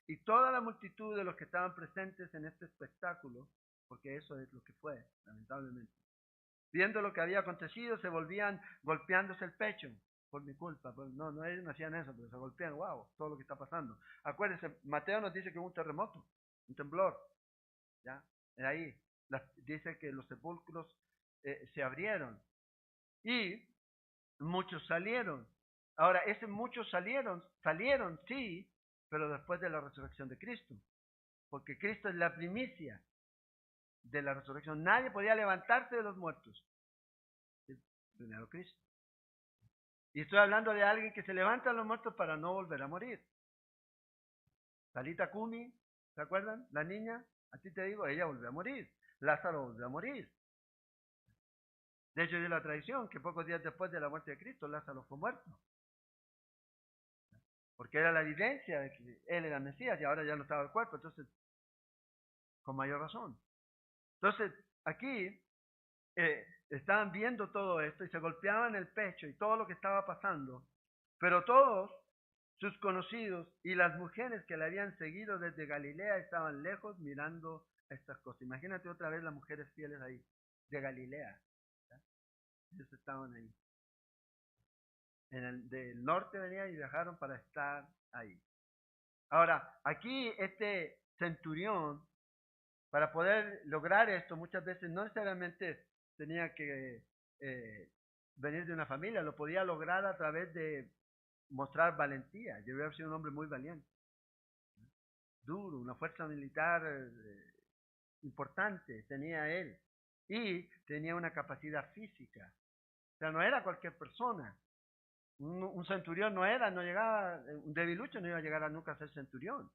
Y toda la multitud de los que estaban presentes en este espectáculo, porque eso es lo que fue, lamentablemente, viendo lo que había acontecido, se volvían golpeándose el pecho. Por mi culpa, no, ellos no hacían eso, pero se golpean, wow, todo lo que está pasando. Acuérdense, Mateo nos dice que hubo un terremoto, un temblor, ¿ya? Ahí dice que los sepulcros se abrieron y muchos salieron. Ahora, muchos salieron, sí, pero después de la resurrección de Cristo, porque Cristo es la primicia de la resurrección. Nadie podía levantarse de los muertos. Primero Cristo. Y estoy hablando de alguien que se levanta de los muertos para no volver a morir. Talita Kumi, ¿se acuerdan? La niña, a ti te digo, ella volvió a morir. Lázaro volvió a morir. De hecho, hay la tradición que pocos días después de la muerte de Cristo, Lázaro fue muerto. Porque era la evidencia de que él era Mesías y ahora ya no estaba el cuerpo, entonces, con mayor razón. Entonces, aquí estaban viendo todo esto y se golpeaban el pecho y todo lo que estaba pasando, pero todos sus conocidos y las mujeres que le habían seguido desde Galilea estaban lejos mirando estas cosas. Imagínate otra vez las mujeres fieles ahí, de Galilea. ¿Ya? Ellos estaban ahí. Del norte venían y viajaron para estar ahí. Ahora, aquí este centurión, para poder lograr esto, muchas veces no necesariamente tenía que venir de una familia, lo podía lograr a través de mostrar valentía. Yo hubiera sido un hombre muy valiente, duro, una fuerza militar importante tenía él y tenía una capacidad física. O sea, no era cualquier persona. Un centurión no llegaba, un debilucho no iba a llegar a nunca a ser centurión.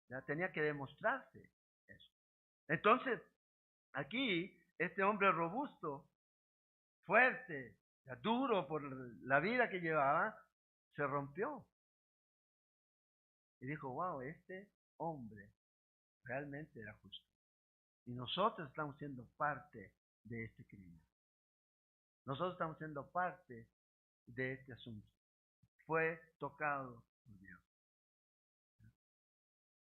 Ya tenía que demostrarse eso. Entonces, aquí, este hombre robusto, fuerte, ya duro por la vida que llevaba, se rompió. Y dijo, wow, este hombre realmente era justo. Y nosotros estamos siendo parte de este crimen. Nosotros estamos siendo parte de este asunto. Fue tocado por Dios.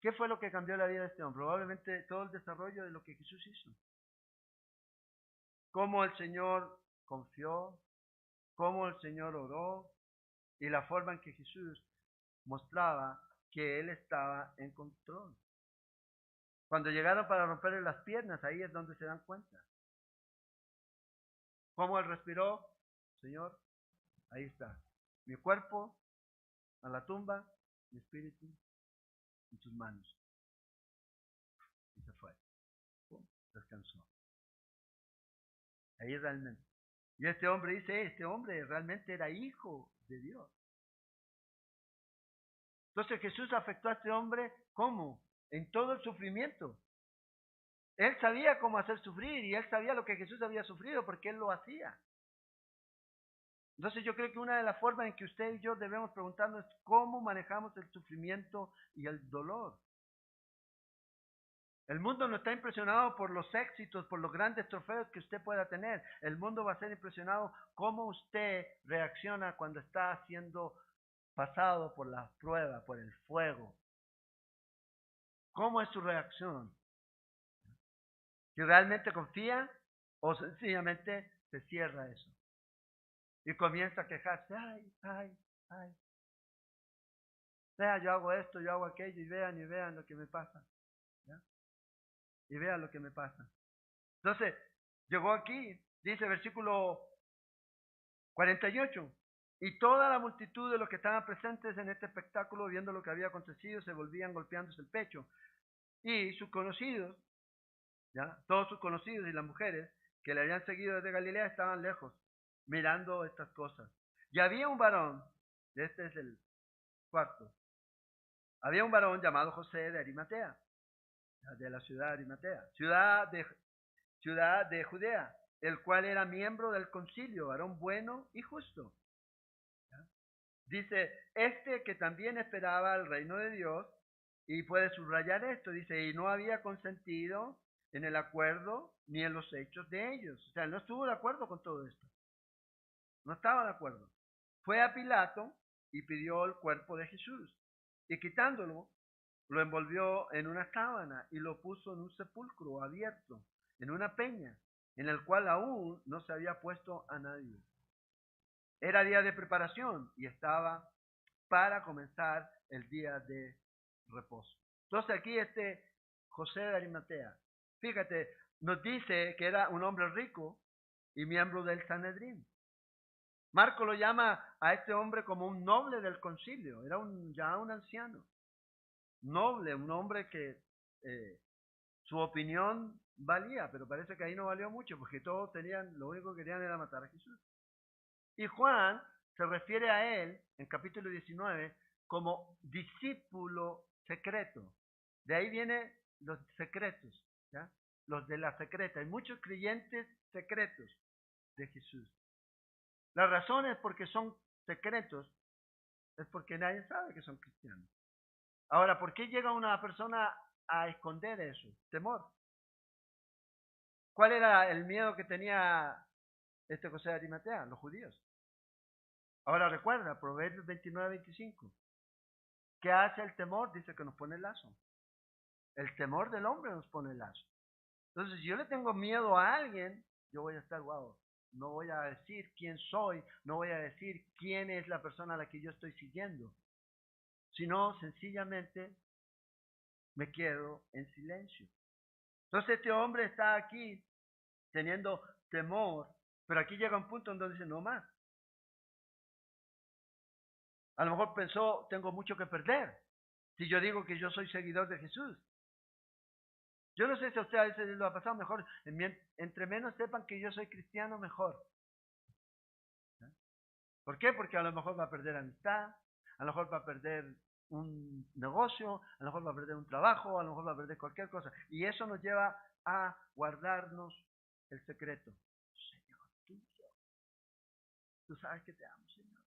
¿Qué fue lo que cambió la vida de este hombre? Probablemente todo el desarrollo de lo que Jesús hizo. Cómo el Señor confió, cómo el Señor oró y la forma en que Jesús mostraba que Él estaba en control. Cuando llegaron para romperle las piernas, ahí es donde se dan cuenta. ¿Cómo Él respiró? Señor, ahí está. Mi cuerpo a la tumba, mi espíritu en tus manos. Y se fue. Descansó. Ahí realmente. Y este hombre dice, este hombre realmente era hijo de Dios. Entonces Jesús afectó a este hombre, ¿cómo? En todo el sufrimiento. Él sabía cómo hacer sufrir y él sabía lo que Jesús había sufrido porque él lo hacía. Entonces yo creo que una de las formas en que usted y yo debemos preguntarnos es cómo manejamos el sufrimiento y el dolor. El mundo no está impresionado por los éxitos, por los grandes trofeos que usted pueda tener. El mundo va a ser impresionado cómo usted reacciona cuando está siendo pasado por la prueba, por el fuego. ¿Cómo es su reacción? Si realmente confía o sencillamente se cierra eso y comienza a quejarse, ay. Vea, yo hago esto, yo hago aquello y vean lo que me pasa. ¿Ya? Y vean lo que me pasa. Entonces, llegó aquí, dice versículo 48, y toda la multitud de los que estaban presentes en este espectáculo, viendo lo que había acontecido, se volvían golpeándose el pecho. Y sus conocidos, ¿ya? Todos sus conocidos y las mujeres que le habían seguido desde Galilea estaban lejos, mirando estas cosas. Y había un varón, este es el cuarto, había un varón llamado José de Arimatea, de la ciudad de Arimatea, ciudad de Judea, el cual era miembro del concilio, varón bueno y justo. ¿Ya? Dice, este que también esperaba el reino de Dios, y puede subrayar esto, dice, y no había consentido en el acuerdo ni en los hechos de ellos. O sea, no estuvo de acuerdo con todo esto. No estaba de acuerdo. Fue a Pilato y pidió el cuerpo de Jesús. Y quitándolo, lo envolvió en una sábana y lo puso en un sepulcro abierto, en una peña, en el cual aún no se había puesto a nadie. Era día de preparación y estaba para comenzar el día de reposo. Entonces aquí José de Arimatea, fíjate, nos dice que era un hombre rico y miembro del Sanedrín. Marco lo llama a este hombre como un noble del concilio, era ya un anciano, noble, un hombre que su opinión valía, pero parece que ahí no valió mucho, porque todos lo único que querían era matar a Jesús. Y Juan se refiere a él, en capítulo 19, como discípulo secreto. De ahí vienen los secretos, ¿ya? Los de la secreta. Hay muchos creyentes secretos de Jesús. La razón es porque son secretos, es porque nadie sabe que son cristianos. Ahora, ¿por qué llega una persona a esconder eso? Temor. ¿Cuál era el miedo que tenía este José de Arimatea? Los judíos. Ahora recuerda, Proverbios 29-25. ¿Qué hace el temor? Dice que nos pone el lazo. El temor del hombre nos pone el lazo. Entonces, si yo le tengo miedo a alguien, yo voy a estar guau. No voy a decir quién soy, no voy a decir quién es la persona a la que yo estoy siguiendo, sino sencillamente me quedo en silencio. Entonces este hombre está aquí teniendo temor, pero aquí llega un punto en donde dice, no más. A lo mejor pensó, tengo mucho que perder si yo digo que yo soy seguidor de Jesús. Yo no sé si a usted a veces lo ha pasado mejor, entre menos sepan que yo soy cristiano, mejor. ¿Eh? ¿Por qué? Porque a lo mejor va a perder amistad, a lo mejor va a perder un negocio, a lo mejor va a perder un trabajo, a lo mejor va a perder cualquier cosa. Y eso nos lleva a guardarnos el secreto. Señor, tú sabes que te amo, Señor.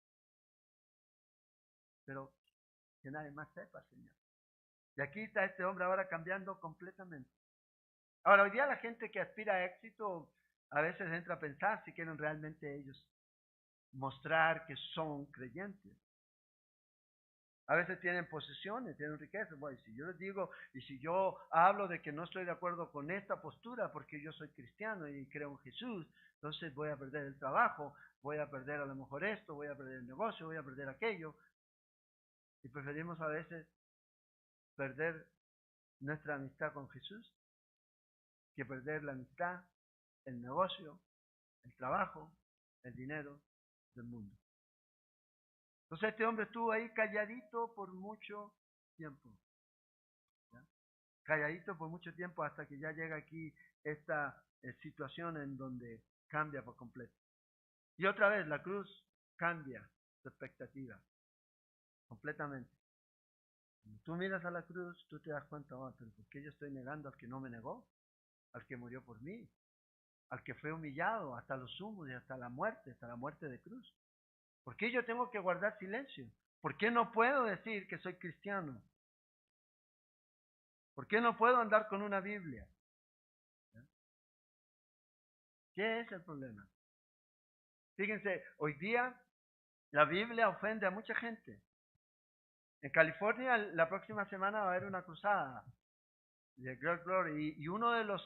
Pero que nadie más sepa, Señor. Y aquí está este hombre ahora cambiando completamente. Ahora, hoy día la gente que aspira a éxito a veces entra a pensar si quieren realmente ellos mostrar que son creyentes. A veces tienen posesiones, tienen riquezas. Bueno, si yo les digo, y si yo hablo de que no estoy de acuerdo con esta postura porque yo soy cristiano y creo en Jesús, entonces voy a perder el trabajo, voy a perder a lo mejor esto, voy a perder el negocio, voy a perder aquello. Y preferimos a veces perder nuestra amistad con Jesús que perder la amistad, el negocio, el trabajo, el dinero del mundo. Entonces este hombre estuvo ahí calladito por mucho tiempo. ¿Ya? Calladito por mucho tiempo hasta que ya llega aquí esta situación en donde cambia por completo. Y otra vez la cruz cambia su expectativa completamente. Tú miras a la cruz, tú te das cuenta, oh, pero ¿por qué yo estoy negando al que no me negó? Al que murió por mí, al que fue humillado hasta los sumos y hasta la muerte de cruz. ¿Por qué yo tengo que guardar silencio? ¿Por qué no puedo decir que soy cristiano? ¿Por qué no puedo andar con una Biblia? ¿Qué es el problema? Fíjense, hoy día la Biblia ofende a mucha gente. En California la próxima semana va a haber una cruzada de Great Glory y uno de los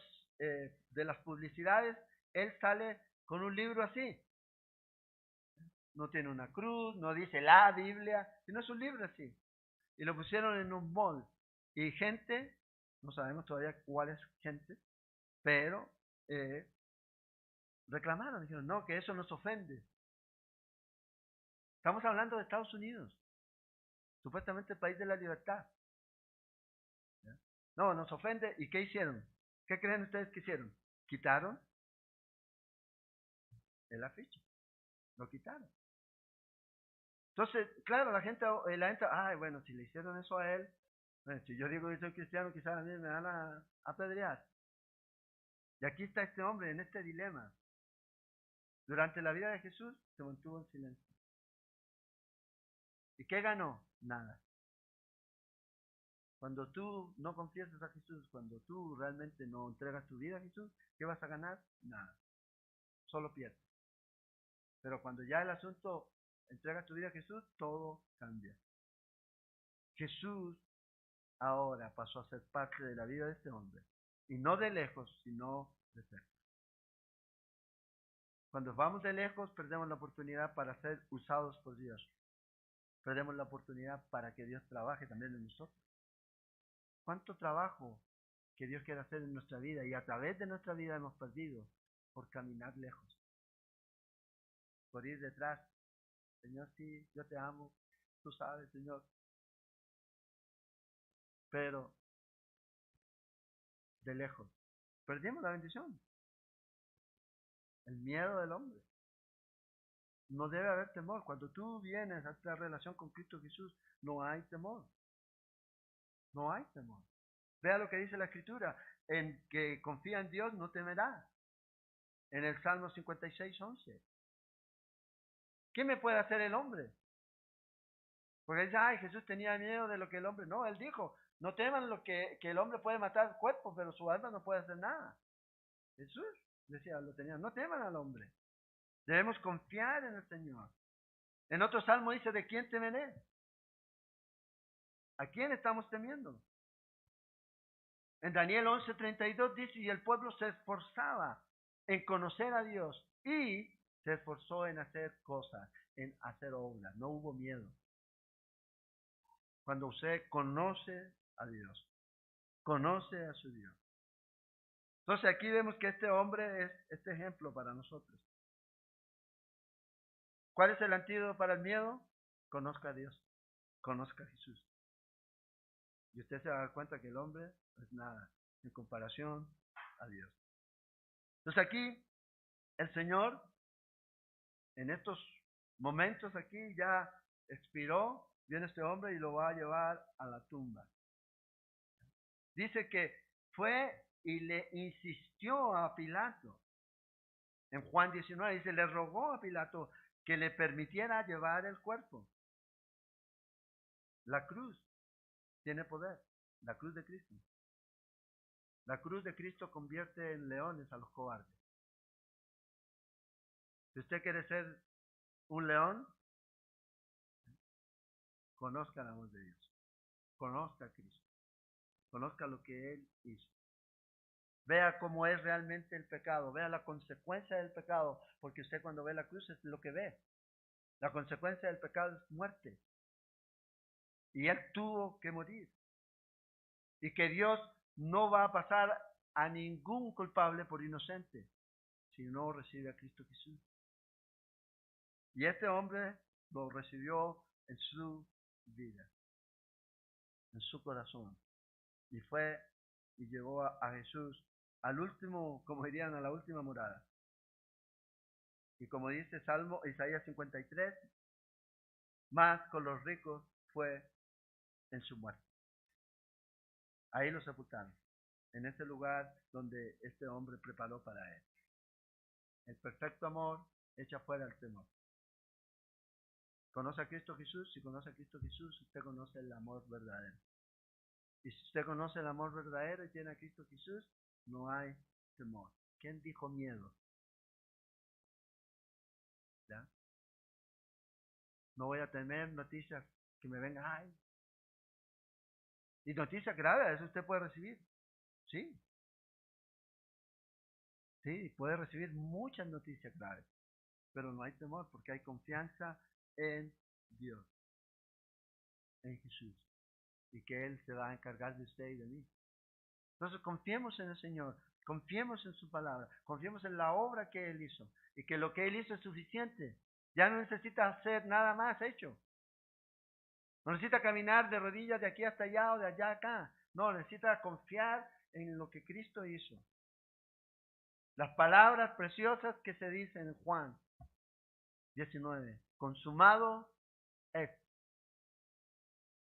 de las publicidades, él sale con un libro así. No tiene una cruz, no dice la Biblia, sino es un libro así. Y lo pusieron en un mall. Y gente, no sabemos todavía cuál es gente, pero reclamaron, dijeron, no, que eso nos ofende. Estamos hablando de Estados Unidos, supuestamente el país de la libertad. ¿Ya? No, nos ofende. ¿Y qué hicieron? ¿Qué creen ustedes que hicieron? Quitaron el afiche, lo quitaron. Entonces, claro, la gente, ay, bueno, si le hicieron eso a él, bueno, si yo digo que soy cristiano, quizás a mí me van a apedrear. Y aquí está este hombre en este dilema. Durante la vida de Jesús se mantuvo en silencio. ¿Y qué ganó? Nada. Cuando tú no confiesas a Jesús, cuando tú realmente no entregas tu vida a Jesús, ¿qué vas a ganar? Nada. Solo pierdes. Pero cuando ya el asunto entregas tu vida a Jesús, todo cambia. Jesús ahora pasó a ser parte de la vida de este hombre. Y no de lejos, sino de cerca. Cuando vamos de lejos, perdemos la oportunidad para ser usados por Dios. Perdemos la oportunidad para que Dios trabaje también en nosotros. ¿Cuánto trabajo que Dios quiere hacer en nuestra vida y a través de nuestra vida hemos perdido por caminar lejos? Por ir detrás. Señor, sí, yo te amo. Tú sabes, Señor. Pero de lejos. Perdimos la bendición. El miedo del hombre. No debe haber temor. Cuando tú vienes a esta relación con Cristo Jesús, no hay temor. No hay temor. Vea lo que dice la Escritura. En que confía en Dios no temerá. En el Salmo 56:11. ¿Qué me puede hacer el hombre? Porque dice, ay, Jesús tenía miedo de lo que el hombre... No, él dijo, no teman lo que el hombre puede matar el cuerpo, pero su alma no puede hacer nada. Jesús decía, lo tenía, no teman al hombre. Debemos confiar en el Señor. En otro salmo dice, ¿de quién temeré? ¿A quién estamos temiendo? En Daniel 11:32 dice, y el pueblo se esforzaba en conocer a Dios y se esforzó en hacer cosas, en hacer obras. No hubo miedo. Cuando usted conoce a Dios, conoce a su Dios. Entonces aquí vemos que este hombre es este ejemplo para nosotros. ¿Cuál es el antídoto para el miedo? Conozca a Dios, conozca a Jesús. Y usted se va a dar cuenta que el hombre es nada en comparación a Dios. Entonces aquí el Señor, en estos momentos aquí, ya expiró, viene este hombre y lo va a llevar a la tumba. Dice que fue y le insistió a Pilato. En Juan 19 dice, le rogó a Pilato que le permitiera llevar el cuerpo. La cruz tiene poder, la cruz de Cristo. La cruz de Cristo convierte en leones a los cobardes. Si usted quiere ser un león, conozca la voz de Dios. Conozca a Cristo. Conozca lo que Él hizo. Vea cómo es realmente el pecado. Vea la consecuencia del pecado. Porque usted cuando ve la cruz es lo que ve. La consecuencia del pecado es muerte. Y Él tuvo que morir. Y que Dios no va a pasar a ningún culpable por inocente si no recibe a Cristo Jesús. Y este hombre lo recibió en su vida, en su corazón. Y fue y llevó a Jesús al último, como dirían, a la última morada. Y como dice Salmo Isaías 53, más con los ricos fue en su muerte. Ahí lo sepultaron, en ese lugar donde este hombre preparó para él. El perfecto amor echa fuera el temor. ¿Conoce a Cristo Jesús? Si conoce a Cristo Jesús, usted conoce el amor verdadero. Y si usted conoce el amor verdadero y tiene a Cristo Jesús, no hay temor. ¿Quién dijo miedo? ¿Ya? No voy a tener noticias que me vengan, ay. Y noticias graves, eso usted puede recibir. Sí. Sí, puede recibir muchas noticias graves. Pero no hay temor porque hay confianza en Dios, en Jesús. Y que Él se va a encargar de usted y de mí. Entonces confiemos en el Señor, confiemos en su palabra, confiemos en la obra que Él hizo y que lo que Él hizo es suficiente. Ya no necesita hacer nada más hecho. No necesita caminar de rodillas de aquí hasta allá o de allá a acá. No, necesita confiar en lo que Cristo hizo. Las palabras preciosas que se dicen en Juan 19. Consumado es.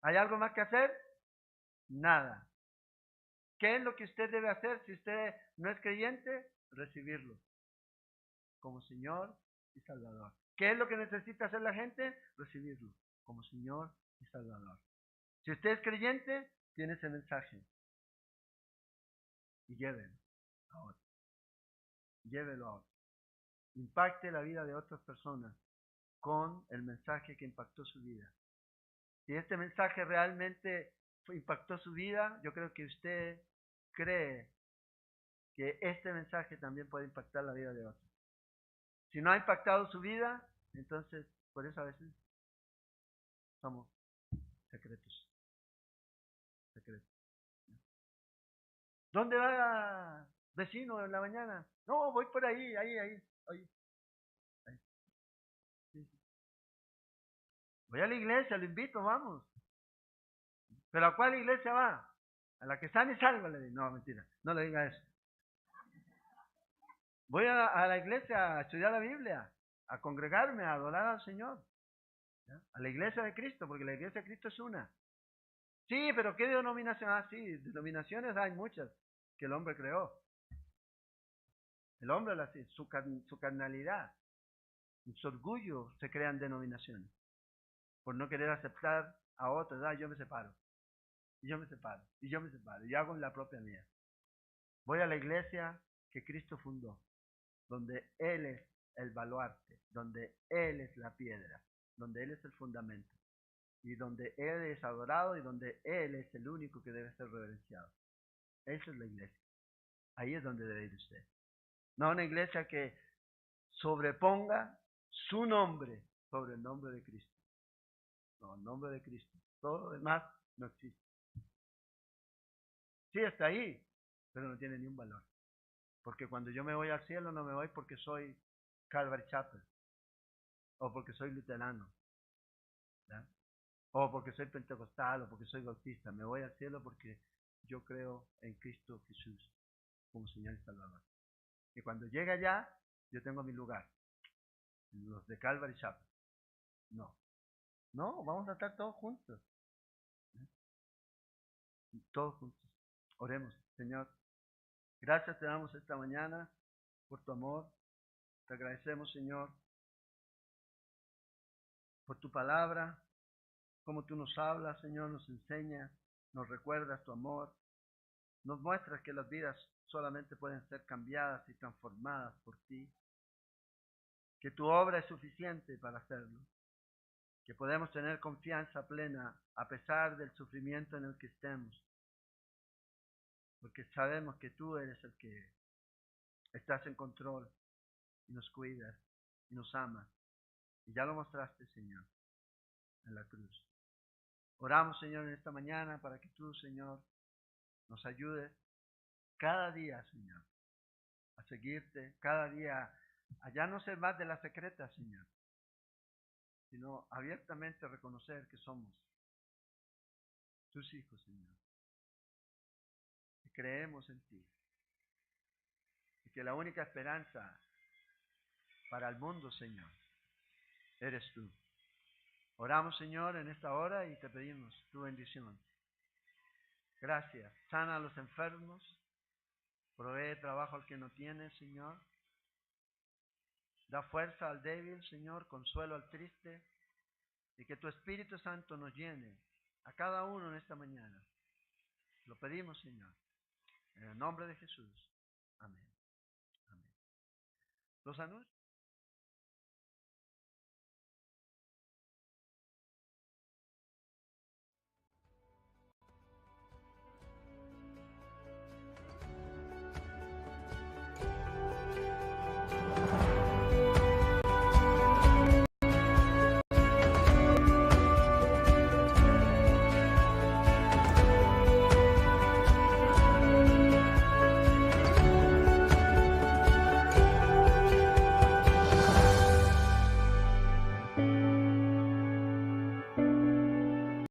¿Hay algo más que hacer? Nada. ¿Qué es lo que usted debe hacer si usted no es creyente? Recibirlo como Señor y Salvador. ¿Qué es lo que necesita hacer la gente? Recibirlo como Señor y Salvador. Si usted es creyente, tiene ese mensaje. Y llévelo a otro. Llévelo a otro. Impacte la vida de otras personas con el mensaje que impactó su vida. Si este mensaje realmente impactó su vida, yo creo que usted cree que este mensaje también puede impactar la vida de otros. Si no ha impactado su vida, entonces por eso a veces somos secretos. Secretos. ¿Dónde va, vecino, en la mañana? No, voy por ahí, ahí. Sí, sí. Voy a la iglesia, lo invito, vamos. ¿Pero a cuál iglesia va? A la que sana y salva, le digo. No, mentira, no le diga eso. Voy a la iglesia a estudiar la Biblia, a congregarme, a adorar al Señor. ¿Ya? A la iglesia de Cristo, porque la iglesia de Cristo es una. Sí, pero ¿qué denominación? Ah, sí, denominaciones hay muchas que el hombre creó. El hombre, su carnalidad, su orgullo se crean denominaciones. Por no querer aceptar a otros, yo me separo. Y yo me separo. Y yo me separo. Y hago la propia mía. Voy a la iglesia que Cristo fundó, donde Él es el baluarte, donde Él es la piedra, donde Él es el fundamento, y donde Él es adorado y donde Él es el único que debe ser reverenciado. Esa es la iglesia. Ahí es donde debe ir usted. No una iglesia que sobreponga su nombre sobre el nombre de Cristo. No, el nombre de Cristo. Todo lo demás no existe. Sí, está ahí, pero no tiene ni un valor. Porque cuando yo me voy al cielo no me voy porque soy Calvary Chapel, o porque soy luterano, ¿ya? O porque soy pentecostal, o porque soy bautista. Me voy al cielo porque yo creo en Cristo Jesús como Señor y Salvador. Y cuando llegue allá, yo tengo mi lugar. Los de Calvary Chapel. No. No, vamos a estar todos juntos. Todos juntos. Oremos, Señor. Gracias te damos esta mañana por tu amor. Te agradecemos, Señor, por tu palabra, como tú nos hablas, Señor, nos enseñas, nos recuerdas tu amor, nos muestras que las vidas solamente pueden ser cambiadas y transformadas por ti, que tu obra es suficiente para hacerlo, que podemos tener confianza plena a pesar del sufrimiento en el que estemos, porque sabemos que tú eres el que estás en control y nos cuidas y nos amas, y ya lo mostraste, Señor, en la cruz. Oramos, Señor, en esta mañana para que tú, Señor, nos ayudes cada día, Señor, a seguirte, cada día a ya no ser más de la secreta, Señor, sino abiertamente reconocer que somos tus hijos, Señor, y creemos en ti, y que la única esperanza para el mundo, Señor, eres tú. Oramos, Señor, en esta hora y te pedimos tu bendición. Gracias. Sana a los enfermos. Provee trabajo al que no tiene, Señor. Da fuerza al débil, Señor. Consuelo al triste. Y que tu Espíritu Santo nos llene a cada uno en esta mañana. Lo pedimos, Señor. En el nombre de Jesús. Amén. Amén. Los anuncios.